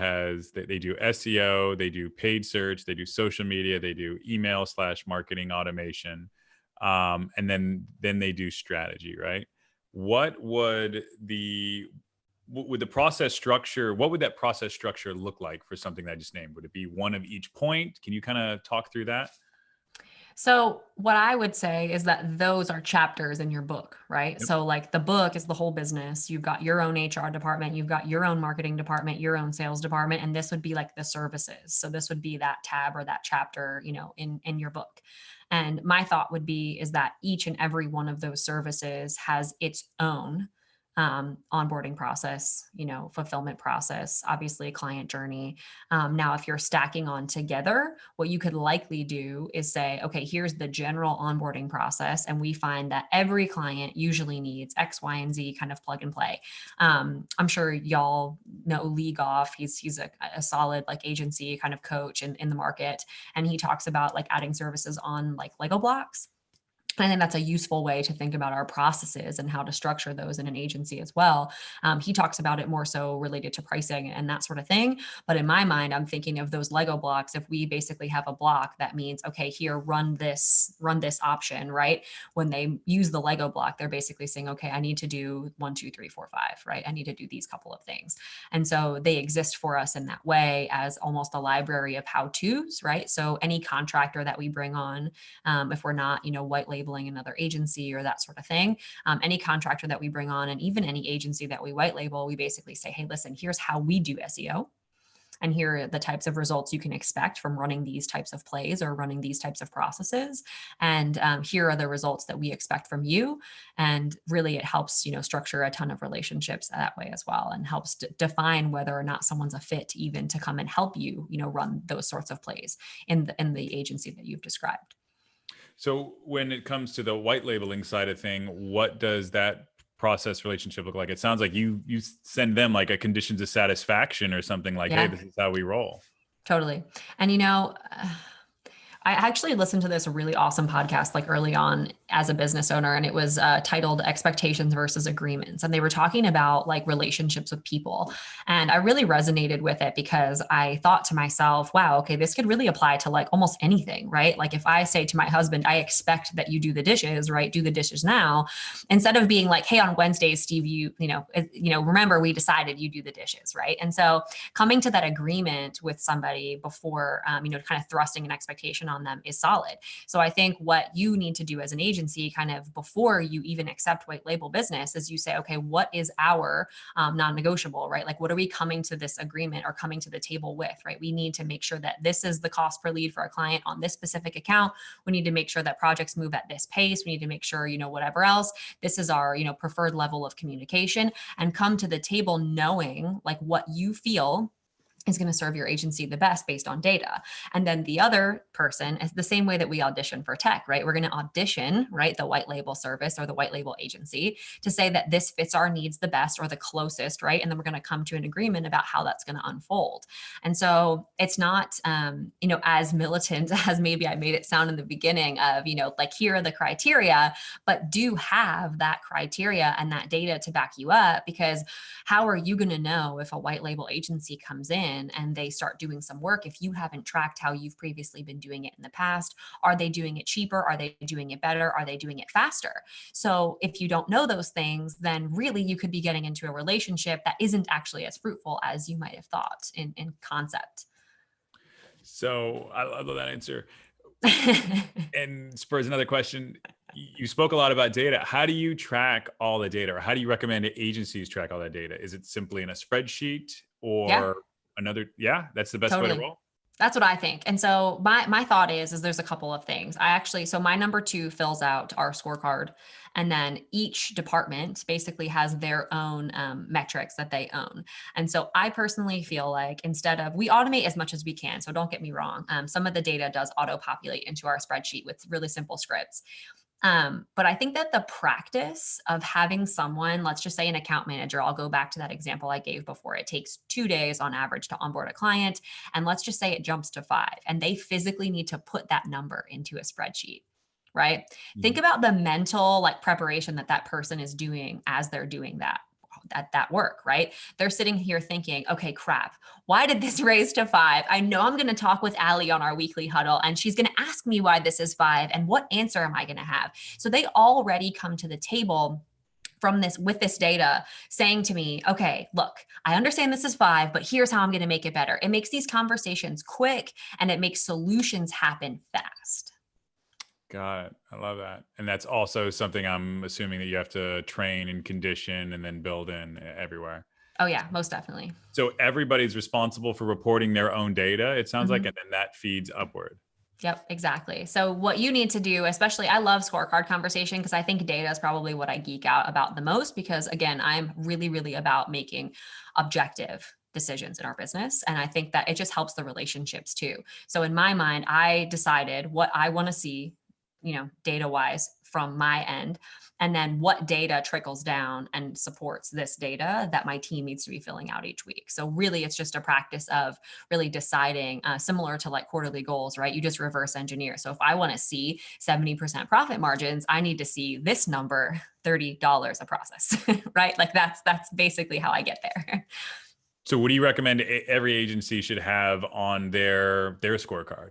they do SEO, they do paid search, they do social media, they do email / marketing automation, and then they do strategy, right? What would the process structure? What would that process structure look like for something that I just named? Would it be one of each point? Can you kind of talk through that? So what I would say is that those are chapters in your book, right? Yep. So like the book is the whole business. You've got your own HR department, you've got your own marketing department, your own sales department, and this would be like the services. So this would be that tab or that chapter, in your book. And my thought would be is that each and every one of those services has its own onboarding process, fulfillment process, obviously client journey. Now, if you're stacking on together, what you could likely do is say, okay, here's the general onboarding process. And we find that every client usually needs X, Y, and Z kind of plug and play. I'm sure y'all know League Off. He's a solid like agency kind of coach in the market. And he talks about like adding services on like Lego blocks. I think that's a useful way to think about our processes and how to structure those in an agency as well. He talks about it more so related to pricing and that sort of thing. But in my mind, I'm thinking of those Lego blocks. If we basically have a block, that means, okay, here, run this option, right? When they use the Lego block, they're basically saying, okay, I need to do 1, 2, 3, 4, 5, right? I need to do these couple of things. And so they exist for us in that way as almost a library of how-tos, right? So any contractor that we bring on, if we're not, white labeling another agency or that sort of thing. Any contractor that we bring on, and even any agency that we white label, we basically say, hey, listen, here's how we do SEO. And here are the types of results you can expect from running these types of plays or running these types of processes. And here are the results that we expect from you. And really it helps, structure a ton of relationships that way as well, and helps define whether or not someone's a fit even to come and help you, run those sorts of plays in the agency that you've described. So when it comes to the white labeling side of thing, what does that process relationship look like? It sounds like you send them like a conditions of satisfaction or something like, Yeah. hey, this is how we roll. Totally. And I actually listened to this really awesome podcast like early on as a business owner, and it was titled Expectations versus Agreements. And they were talking about like relationships with people. And I really resonated with it because I thought to myself, wow, okay, this could really apply to like almost anything, right? Like if I say to my husband, I expect that you do the dishes, right? Do the dishes now, instead of being like, hey, on Wednesdays, Steve, remember we decided you do the dishes, right? And so coming to that agreement with somebody before, kind of thrusting an expectation on them is solid. So I think what you need to do as an agency kind of before you even accept white label business is you say, okay, what is our non-negotiable, right? Like what are we coming to this agreement or coming to the table with, right? We need to make sure that this is the cost per lead for our client on this specific account. We need to make sure that projects move at this pace. We need to make sure, whatever else, this is our, preferred level of communication, and come to the table knowing like what you feel is going to serve your agency the best based on data. And then the other person is the same way that we audition for tech, right? We're going to audition, right, the white label service or the white label agency to say that this fits our needs the best or the closest, right? And then we're going to come to an agreement about how that's going to unfold. And so it's not, as militant as maybe I made it sound in the beginning of, like here are the criteria, but do have that criteria and that data to back you up, because how are you going to know if a white label agency comes in and they start doing some work if you haven't tracked how you've previously been doing it in the past? Are they doing it cheaper? Are they doing it better? Are they doing it faster? So if you don't know those things, then really you could be getting into a relationship that isn't actually as fruitful as you might have thought in concept. So I love that answer. And spurs another question. You spoke a lot about data. How do you track all the data, or how do you recommend agencies track all that data? Is it simply in a spreadsheet Yeah, or another? Yeah, that's the best way to totally. roll. That's what I think. And so my thought is there's a couple of things. So my number two fills out our scorecard, and then each department basically has their own metrics that they own. And so I personally feel like we automate as much as we can. So don't get me wrong. Some of the data does auto populate into our spreadsheet with really simple scripts. But I think that the practice of having someone, let's just say an account manager, I'll go back to that example I gave before. It takes 2 days on average to onboard a client. And let's just say it jumps to 5, and they physically need to put that number into a spreadsheet, right? Think Mhm. about the mental like preparation that person is doing as they're doing that work, right? They're sitting here thinking, okay, crap, why did this raise to 5? I know I'm going to talk with Allie on our weekly huddle, and she's going to ask me why this is 5 and what answer am I going to have? So they already come to the table with this data saying to me, okay, look, I understand this is 5, but here's how I'm going to make it better. It makes these conversations quick, and it makes solutions happen fast. Got it. I love that. And that's also something I'm assuming that you have to train and condition and then build in everywhere. Oh yeah, most definitely. So everybody's responsible for reporting their own data, it sounds like, Mhm. and then that feeds upward. Yep, exactly. So what you need to do, especially I love scorecard conversation because I think data is probably what I geek out about the most, because again, I'm really, really about making objective decisions in our business. And I think that it just helps the relationships too. So in my mind, I decided what I want to see, data wise from my end, and then what data trickles down and supports this data that my team needs to be filling out each week. So really it's just a practice of really deciding, similar to like quarterly goals, right? You just reverse engineer. So if I want to see 70% profit margins, I need to see this number, $30 a process, right? Like that's basically how I get there. So what do you recommend every agency should have on their scorecard?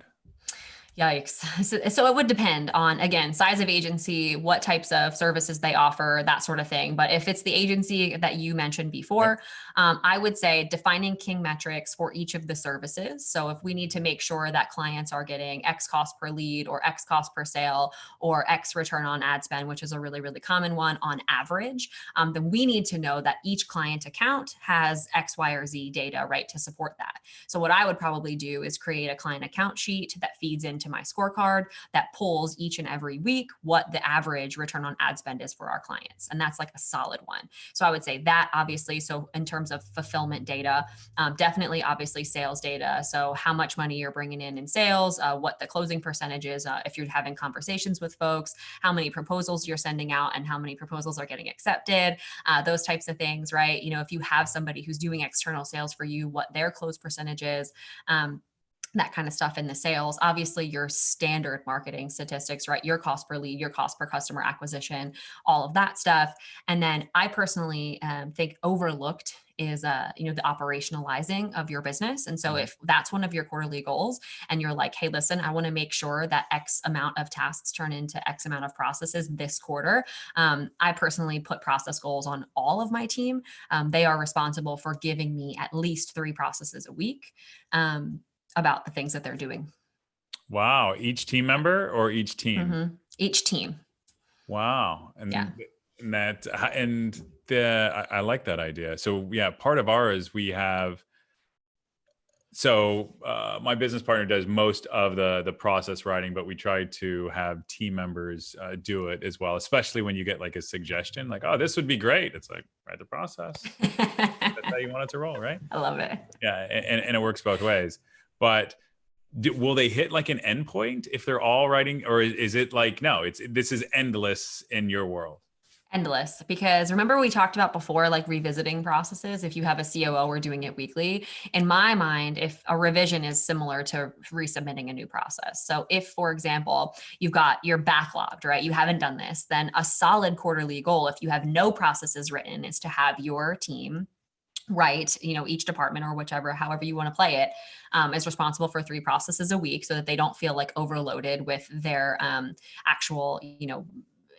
Yikes. So it would depend on, again, size of agency, what types of services they offer, that sort of thing. But if it's the agency that you mentioned Yep. before, I would say defining king metrics for each of the services. So if we need to make sure that clients are getting X cost per lead or X cost per sale or X return on ad spend, which is a really, really common one on average, then we need to know that each client account has X, Y, or Z data, right, to support that. So what I would probably do is create a client account sheet that feeds into my scorecard that pulls each and every week what the average return on ad spend is for our clients. And that's like a solid one. So I would say that obviously, so in terms of fulfillment data, definitely obviously sales data. So how much money you're bringing in sales, what the closing percentage is, if you're having conversations with folks, how many proposals you're sending out and how many proposals are getting accepted, those types of things, right? If you have somebody who's doing external sales for you, what their close percentage is. that kind of stuff in the sales. Obviously, your standard marketing statistics, right? Your cost per lead, your cost per customer acquisition, all of that stuff. And then I personally think overlooked is the operationalizing of your business. And so Mhm. if that's one of your quarterly goals and you're like, hey, listen, I want to make sure that X amount of tasks turn into X amount of processes this quarter. I personally put process goals on all of my team. They are responsible for giving me at least 3 processes a week. About the things that they're doing. Wow, each team member or each team? Each team. Wow, Yeah. and that and I like that idea. So yeah, part of ours we have. So my business partner does most of the process writing, but we try to have team members do it as well. Especially when you get like a suggestion, like, "Oh, this would be great." It's like write the process. That's how you want it to roll, right? I love it. Yeah, and it works both ways. But will they hit like an endpoint if they're all writing, or is it like no? It's this is endless in your world. Endless, because remember we talked about before, like revisiting processes. If you have a COO, we're doing it weekly. In my mind, if a revision is similar to resubmitting a new process. So if, for example, you're backlogged, right? You haven't done this, then a solid quarterly goal, if you have no processes written, is to have your team right, each department or whichever, however you want to play it, is responsible for 3 processes a week so that they don't feel like overloaded with their actual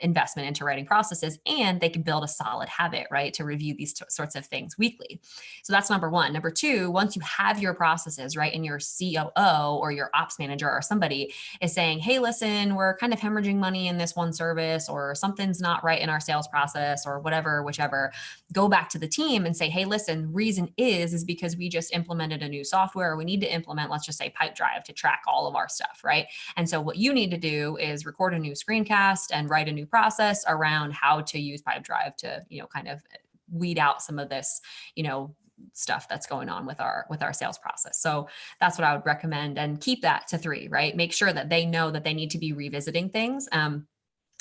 investment into writing processes, and they can build a solid habit, right, to review these sorts of things weekly. So that's number one. Number two, once you have your processes, right, and your COO or your ops manager or somebody is saying, hey, listen, we're kind of hemorrhaging money in this one service, or something's not right in our sales process, or whatever, whichever, go back to the team and say, hey, listen, reason is because we just implemented a new software, or we need to implement, let's just say, Pipedrive to track all of our stuff, right? And so what you need to do is record a new screencast and write a new process around how to use Pipedrive to, kind of weed out some of this, stuff that's going on with our sales process. So that's what I would recommend, and keep that to 3, right? Make sure that they know that they need to be revisiting things.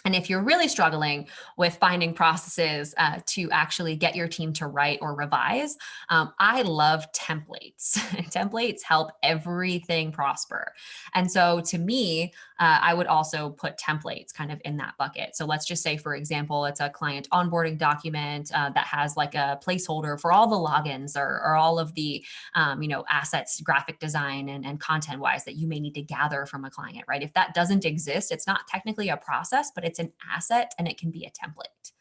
And if you're really struggling with finding processes to actually get your team to write or revise, I love templates. Templates help everything prosper. And so to me, I would also put templates kind of in that bucket. So let's just say, for example, it's a client onboarding document that has like a placeholder for all the logins or all of the assets, graphic design and content wise that you may need to gather from a client, right? If that doesn't exist, it's not technically a process, but it's an asset and it can be a template.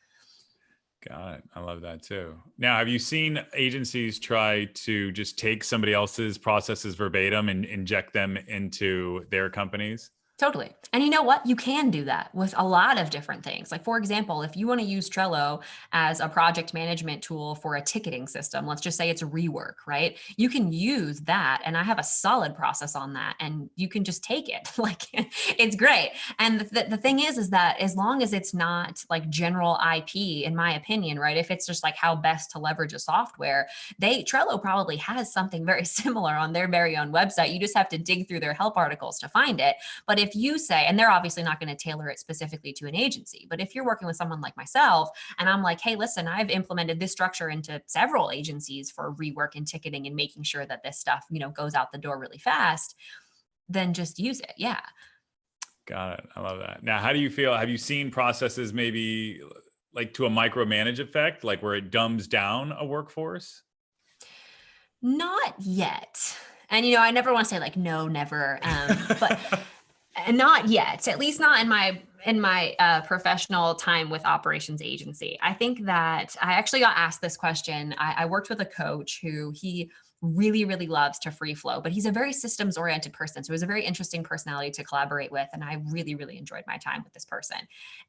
Got it. I love that too. Now, have you seen agencies try to just take somebody else's processes verbatim and inject them into their companies? Totally. And you know what? You can do that with a lot of different things. Like, for example, if you want to use Trello as a project management tool for a ticketing system, let's just say it's rework, right? You can use that. And I have a solid process on that. And you can just take it. Like, it's great. And the thing is that as long as it's not like general IP, in my opinion, right? If it's just like how best to leverage a software, Trello probably has something very similar on their very own website. You just have to dig through their help articles to find it. But if you say, and they're obviously not going to tailor it specifically to an agency, but if you're working with someone like myself and I'm like, hey, listen, I've implemented this structure into several agencies for rework and ticketing and making sure that this stuff, goes out the door really fast, then just use it. Yeah. Got it. I love that. Now, how do you feel? Have you seen processes maybe like to a micromanage effect, like where it dumbs down a workforce? Not yet. And I never want to say like no, never. But not yet. At least not in my professional time with operations agency. I think that I actually got asked this question. I worked with a coach who he really, really loves to free flow, but he's a very systems oriented person. So it was a very interesting personality to collaborate with. And I really, really enjoyed my time with this person.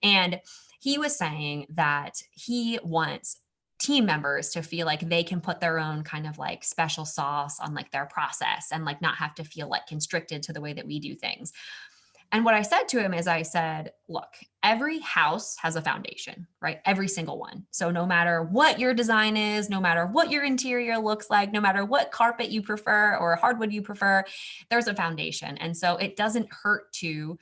And he was saying that he wants team members to feel like they can put their own kind of like special sauce on like their process and like not have to feel like constricted to the way that we do things. And what I said to him is I said, look, every house has a foundation, right? Every single one. So no matter what your design is, no matter what your interior looks like, no matter what carpet you prefer or hardwood you prefer, there's a foundation. And so it doesn't hurt to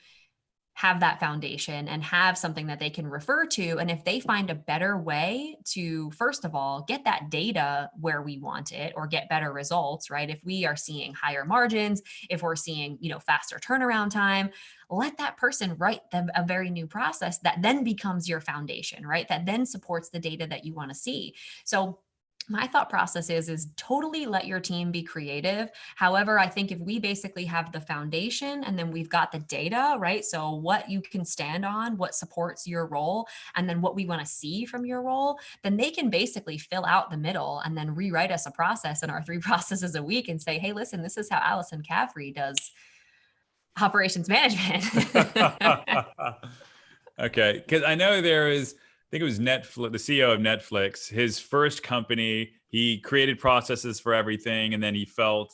have that foundation and have something that they can refer to. And if they find a better way to, first of all, get that data where we want it or get better results, right? If we are seeing higher margins, if we're seeing, faster turnaround time, let that person write them a very new process that then becomes your foundation, right? That then supports the data that you want to see. So my thought process is totally let your team be creative. However, I think if we basically have the foundation and then we've got the data, right? So what you can stand on, what supports your role, and then what we want to see from your role, then they can basically fill out the middle and then rewrite us a process in our 3 processes a week and say, hey, listen, this is how Alyson Caffrey does operations management. Okay, because I know I think it was Netflix, the CEO of Netflix, his first company, he created processes for everything, and then he felt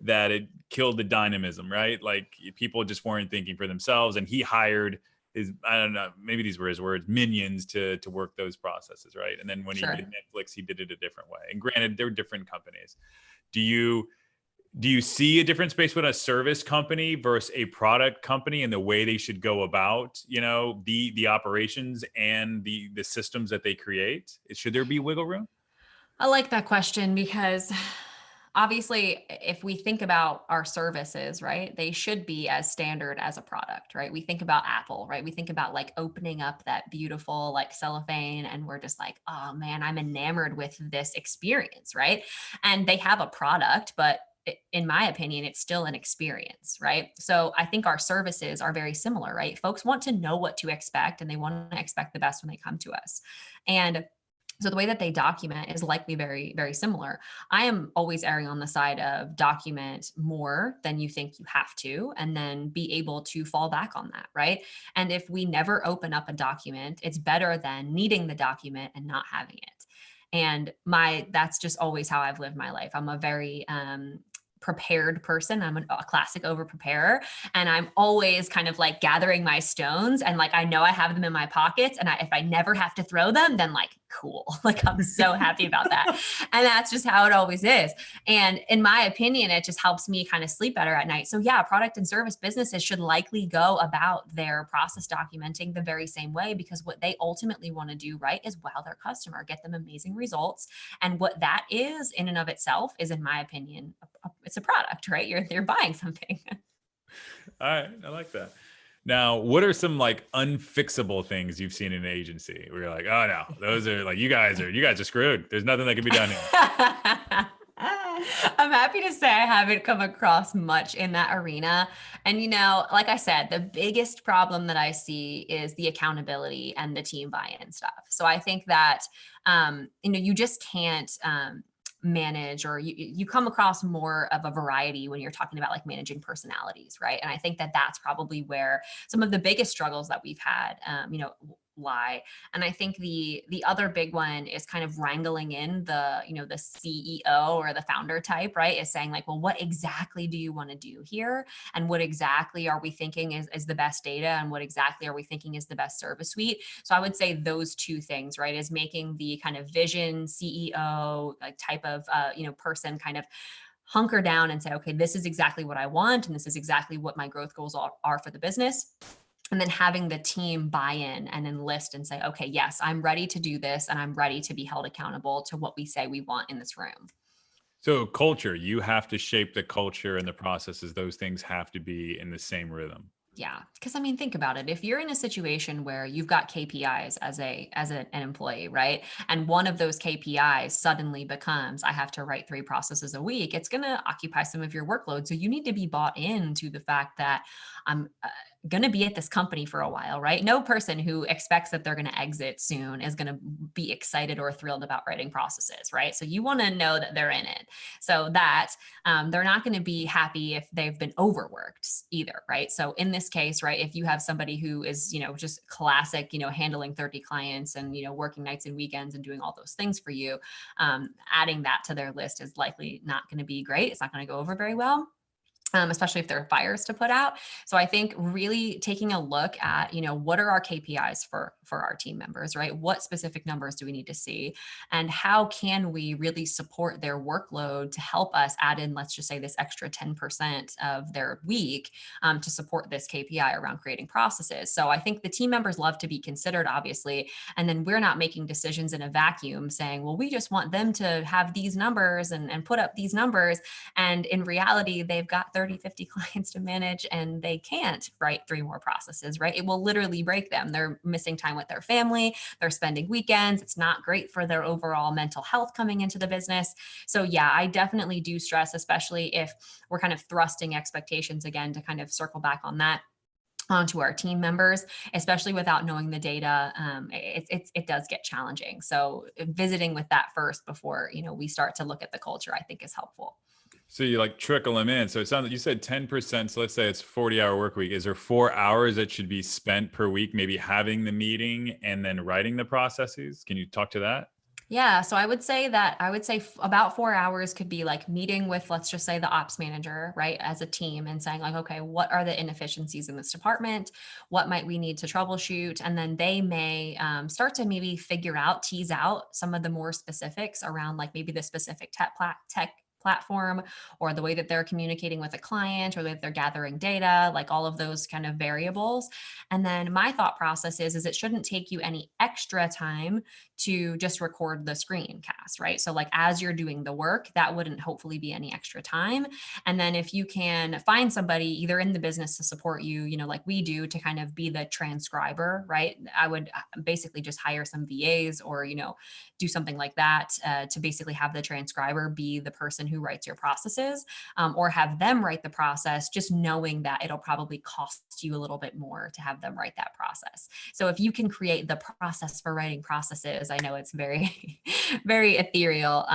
that it killed the dynamism, right? Like people just weren't thinking for themselves, and he hired his, I don't know, maybe these were his words, minions to work those processes, right? And then when he did Sure. Netflix, he did it a different way. And granted, they're different companies. Do you see a difference between a service company versus a product company and the way they should go about, the operations and the systems that they create? Should there be wiggle room? I like that question because obviously, if we think about our services, right, they should be as standard as a product, right? We think about Apple, right? We think about like opening up that beautiful like cellophane and we're just like, oh man, I'm enamored with this experience, right? And they have a product, but in my opinion, it's still an experience, right? So I think our services are very similar, right? Folks want to know what to expect and they want to expect the best when they come to us. And so the way that they document is likely very, very similar. I am always erring on the side of document more than you think you have to, and then be able to fall back on that, right? And if we never open up a document, it's better than needing the document and not having it. And that's just always how I've lived my life. I'm a very prepared person. I'm a classic over preparer. And I'm always kind of like gathering my stones and like, I know I have them in my pockets. And if I never have to throw them, then like, cool. Like I'm so happy about that. And that's just how it always is. And in my opinion, it just helps me kind of sleep better at night. So yeah, product and service businesses should likely go about their process documenting the very same way, because what they ultimately want to do, right, is wow their customer, get them amazing results. And what that is in and of itself is, in my opinion, it's a product, right? You're buying something. All right, I like that. Now, what are some like unfixable things you've seen in an agency where you're like, oh no, those are like, you guys are screwed. There's nothing that can be done here. I'm happy to say I haven't come across much in that arena. And, like I said, the biggest problem that I see is the accountability and the team buy-in stuff. So I think that, you just can't, manage, or you come across more of a variety when you're talking about like managing personalities, right? And I think that that's probably where some of the biggest struggles that we've had, lie. And I think the other big one is kind of wrangling in the CEO or the founder type, right? Is saying like, well, what exactly do you want to do here? And what exactly are we thinking is the best data? And what exactly are we thinking is the best service suite? So I would say those two things, right? Is making the kind of vision CEO like type of person kind of hunker down and say, okay, this is exactly what I want, and this is exactly what my growth goals are for the business. And then having the team buy in and enlist and say, okay, yes, I'm ready to do this, and I'm ready to be held accountable to what we say we want in this room. So culture, you have to shape the culture and the processes. Those things have to be in the same rhythm. Yeah, because I mean, think about it. If you're in a situation where you've got KPIs an employee, right, and one of those KPIs suddenly becomes I have to write 3 processes a week, it's going to occupy some of your workload. So you need to be bought into the fact that I'm going to be at this company for a while, right? No person who expects that they're going to exit soon is going to be excited or thrilled about writing processes, right? So you want to know that they're in it, so that they're not going to be happy if they've been overworked either, right? So in this case, right, if you have somebody who is, just classic, handling 30 clients and, working nights and weekends and doing all those things for you, adding that to their list is likely not going to be great. It's not going to go over very well. especially if there are fires to put out. So I think really taking a look at, what are our KPIs for our team members, right? What specific numbers do we need to see? And how can we really support their workload to help us add in, let's just say, this extra 10% of their week to support this KPI around creating processes. So I think the team members love to be considered, obviously. And then we're not making decisions in a vacuum saying, well, we just want them to have these numbers and put up these numbers. And in reality, they've got 30, 50 clients to manage and they can't write 3 more processes, right? It will literally break them. They're missing time with their family. They're spending weekends. It's not great for their overall mental health coming into the business. So yeah, I definitely do stress, especially if we're kind of thrusting expectations again, to kind of circle back on that, onto our team members, especially without knowing the data. It does get challenging. So visiting with that first before, we start to look at the culture, I think is helpful. So you like trickle them in. So it sounds like you said 10%. So let's say it's 40-hour work week. Is there 4 hours that should be spent per week, maybe having the meeting and then writing the processes? Can you talk to that? Yeah, so I would say about 4 hours could be like meeting with, let's just say, the ops manager, right, as a team, and saying like, okay, what are the inefficiencies in this department? What might we need to troubleshoot? And then they may start to maybe tease out some of the more specifics around like maybe the specific tech platform, or the way that they're communicating with a client, or that they're gathering data, like all of those kind of variables. And then my thought process is it shouldn't take you any extra time to just record the screencast, right? So like as you're doing the work, that wouldn't hopefully be any extra time. And then if you can find somebody either in the business to support you, like we do, to kind of be the transcriber, right? I would basically just hire some VAs, or, do something like that, to basically have the transcriber be the person who writes your processes, or have them write the process, just knowing that it'll probably cost you a little bit more to have them write that process. So if you can create the process for writing processes, I know it's very, very ethereal.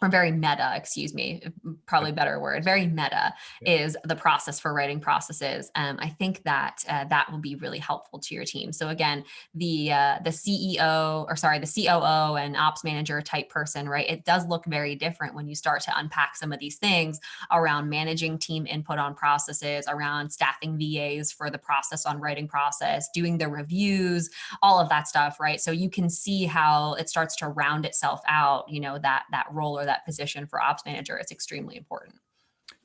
Or very meta, excuse me, probably better word, very meta Yeah. is the process for writing processes. I think that that will be really helpful to your team. So again, the CEO, or sorry, the COO and ops manager type person, right? It does look very different when you start to unpack some of these things around managing team input on processes, around staffing VAs for the process on writing process, doing the reviews, all of that stuff, right? So you can see how it starts to round itself out, that role or that position for ops manager is extremely important.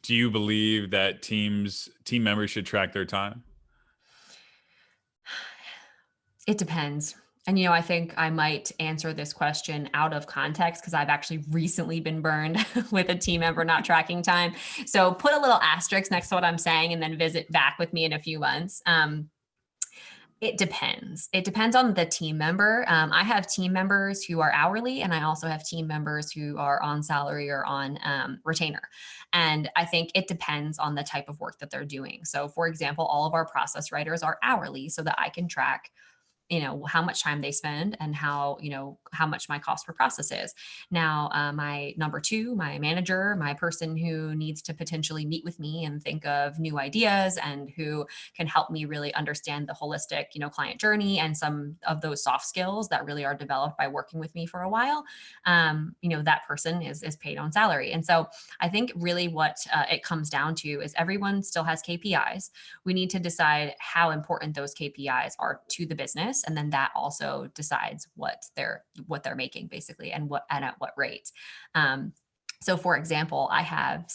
Do you believe that team members should track their time? It depends. And, I think I might answer this question out of context because I've actually recently been burned with a team member not tracking time. So put a little asterisk next to what I'm saying and then visit back with me in a few months. It depends. It depends on the team member. I have team members who are hourly, and I also have team members who are on salary or on retainer. And I think it depends on the type of work that they're doing. So, for example, all of our process writers are hourly so that I can track how much time they spend and how much my cost per process is. Now, my number two, my manager, my person who needs to potentially meet with me and think of new ideas and who can help me really understand the holistic, client journey and some of those soft skills that really are developed by working with me for a while. That person is paid on salary. And so I think really what it comes down to is everyone still has KPIs. We need to decide how important those KPIs are to the business, and then that also decides what they're making basically, and at what rate. So for example, I have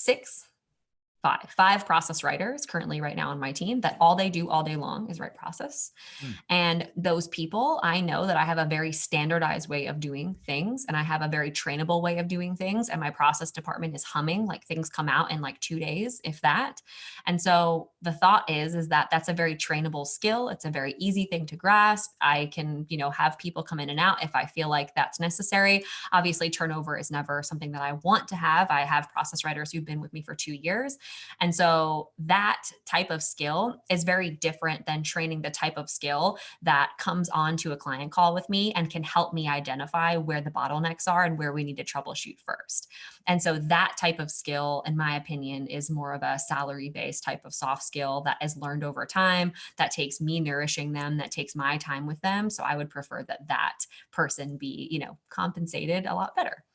five process writers currently right now on my team that all they do all day long is write process. Hmm. And those people, I know that I have a very standardized way of doing things, and I have a very trainable way of doing things. And my process department is humming, like things come out in like 2 days, if that. And so the thought is that that's a very trainable skill. It's a very easy thing to grasp. I can, have people come in and out if I feel like that's necessary. Obviously, turnover is never something that I want to have. I have process writers who've been with me for 2 years. And so that type of skill is very different than training the type of skill that comes onto a client call with me and can help me identify where the bottlenecks are and where we need to troubleshoot first. And so that type of skill, in my opinion, is more of a salary-based type of soft skill that is learned over time, that takes me nourishing them, that takes my time with them. So I would prefer that person be, compensated a lot better.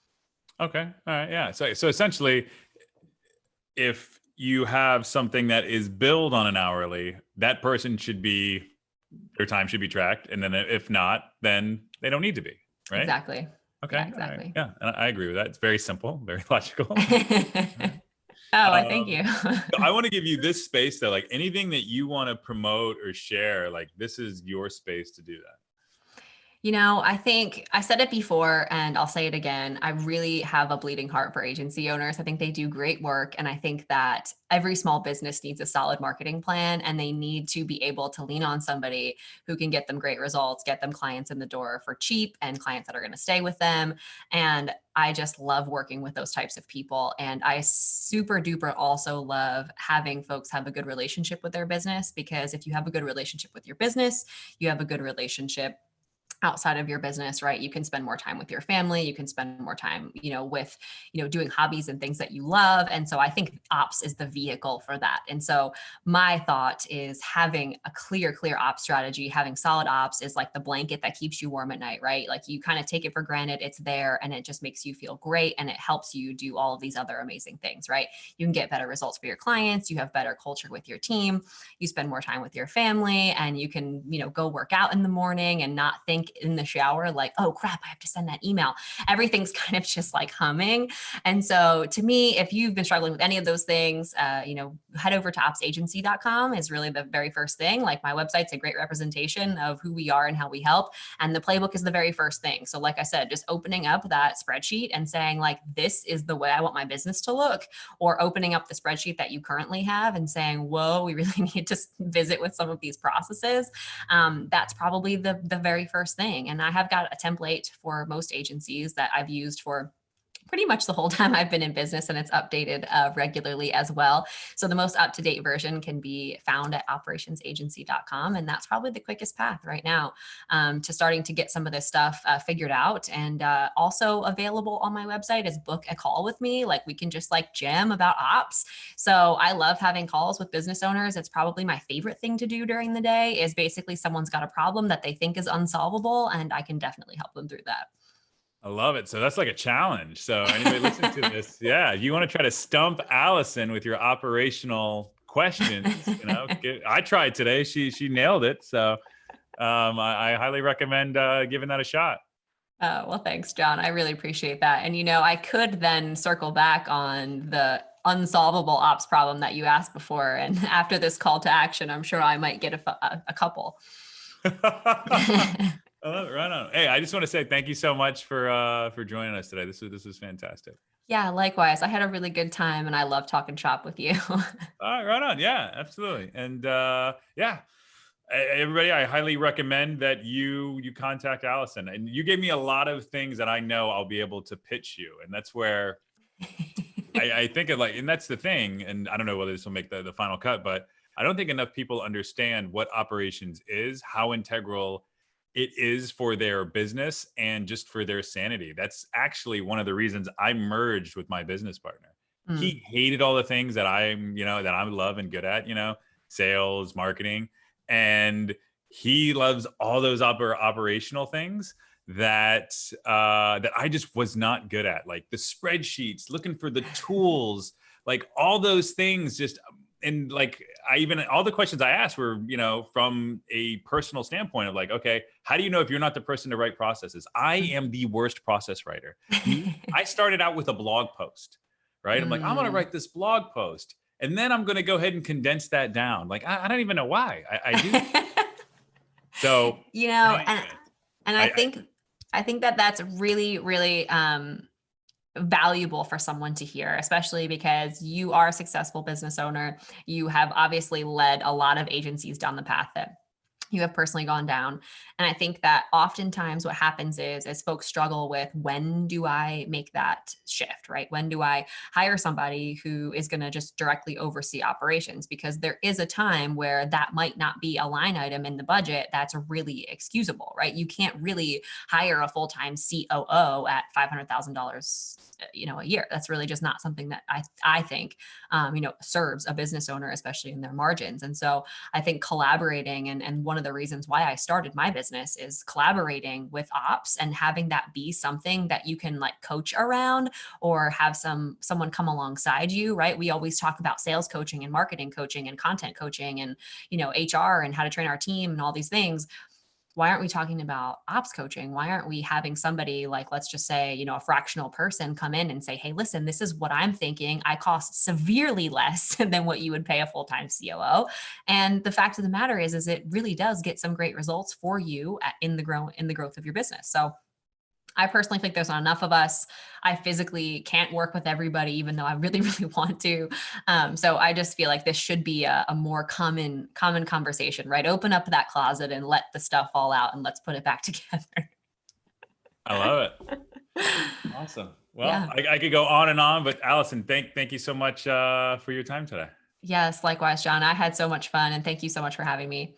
Okay. All right. Yeah. So essentially, if you have something that is billed on an hourly, that person their time should be tracked. And then if not, then they don't need to be, right? Exactly. Okay. Yeah, All right. exactly. Yeah. And I agree with that. It's very simple, very logical. Oh, I thank Um, you. so I want to give you this space though, like anything that you want to promote or share, like this is your space to do that. I think I said it before and I'll say it again. I really have a bleeding heart for agency owners. I think they do great work. And I think that every small business needs a solid marketing plan and they need to be able to lean on somebody who can get them great results, get them clients in the door for cheap and clients that are going to stay with them. And I just love working with those types of people. And I super duper also love having folks have a good relationship with their business, because if you have a good relationship with your business, you have a good relationship outside of your business, right? You can spend more time with your family. You can spend more time, with, doing hobbies and things that you love. And so I think ops is the vehicle for that. And so my thought is having a clear ops strategy, having solid ops is like the blanket that keeps you warm at night, right? Like you kind of take it for granted. It's there and it just makes you feel great. And it helps you do all of these other amazing things, right? You can get better results for your clients. You have better culture with your team. You spend more time with your family and you can, go work out in the morning and not think in the shower like, oh crap, I have to send that email. Everything's kind of just like humming. And so to me, if you've been struggling with any of those things, head over to opsagency.com is really the very first thing. Like my website's a great representation of who we are and how we help. And the playbook is the very first thing. So like I said, just opening up that spreadsheet and saying like, this is the way I want my business to look, or opening up the spreadsheet that you currently have and saying, whoa, we really need to visit with some of these processes. That's probably the very first thing. And I have got a template for most agencies that I've used for pretty much the whole time I've been in business, and it's updated regularly as well. So the most up-to-date version can be found at operationsagency.com. And that's probably the quickest path right now to starting to get some of this stuff figured out. And also available on my website is book a call with me. Like we can just like jam about ops. So I love having calls with business owners. It's probably my favorite thing to do during the day is basically someone's got a problem that they think is unsolvable, and I can definitely help them through that. I love it. So that's like a challenge. So anybody listening to this, yeah, you want to try to stump Alyson with your operational questions. I tried today. She nailed it. So I highly recommend giving that a shot. Oh, well, thanks, John. I really appreciate that. And, I could then circle back on the unsolvable ops problem that you asked before. And after this call to action, I'm sure I might get a couple. I love it. Right on. Hey, I just want to say thank you so much for joining us today. This was fantastic. Yeah, likewise. I had a really good time and I love talking shop with you. All right, right on. Yeah, absolutely. And yeah, everybody, I highly recommend that you contact Alyson. And you gave me a lot of things that I know I'll be able to pitch you, and that's where I think of and that's the thing. And I don't know whether this will make the final cut, but I don't think enough people understand what operations is, how integral it is for their business and just for their sanity. That's actually one of the reasons I merged with my business partner. He hated all the things that that I love and good at, sales, marketing, and he loves all those operational things that I just was not good at, like the spreadsheets, looking for the tools, like all those things. And like all the questions I asked were, from a personal standpoint of like, okay, how do you know if you're not the person to write processes? I am the worst process writer. I started out with a blog post, right? I'm like, I'm going to write this blog post and then I'm going to go ahead and condense that down. Like, I don't even know why I do. So, and I think that that's really, really, valuable for someone to hear, especially because you are a successful business owner. You have obviously led a lot of agencies down the path that you have personally gone down. And I think that oftentimes what happens is folks struggle with, when do I make that shift, right? When do I hire somebody who is going to just directly oversee operations? Because there is a time where that might not be a line item in the budget that's really excusable, right? You can't really hire a full-time COO at $500,000 a year. That's really just not something that I think serves a business owner, especially in their margins. And so I think collaborating and one of the reasons why I started my business, is collaborating with ops and having that be something that you can like coach around, or have someone come alongside you, right? We always talk about sales coaching and marketing coaching and content coaching and, HR and how to train our team and all these things. Why aren't we talking about ops coaching? Why aren't we having somebody like, let's just say, a fractional person come in and say, hey, listen, this is what I'm thinking. I cost severely less than what you would pay a full-time COO. And the fact of the matter is it really does get some great results for you in the growth of your business. So I personally think there's not enough of us. I physically can't work with everybody, even though I really, really want to. So I just feel like this should be a more common conversation, right? Open up that closet and let the stuff fall out, and let's put it back together. I love it. Awesome. Well, Yeah. I could go on and on, but Alyson, thank you so much for your time today. Yes, likewise, John. I had so much fun, and thank you so much for having me.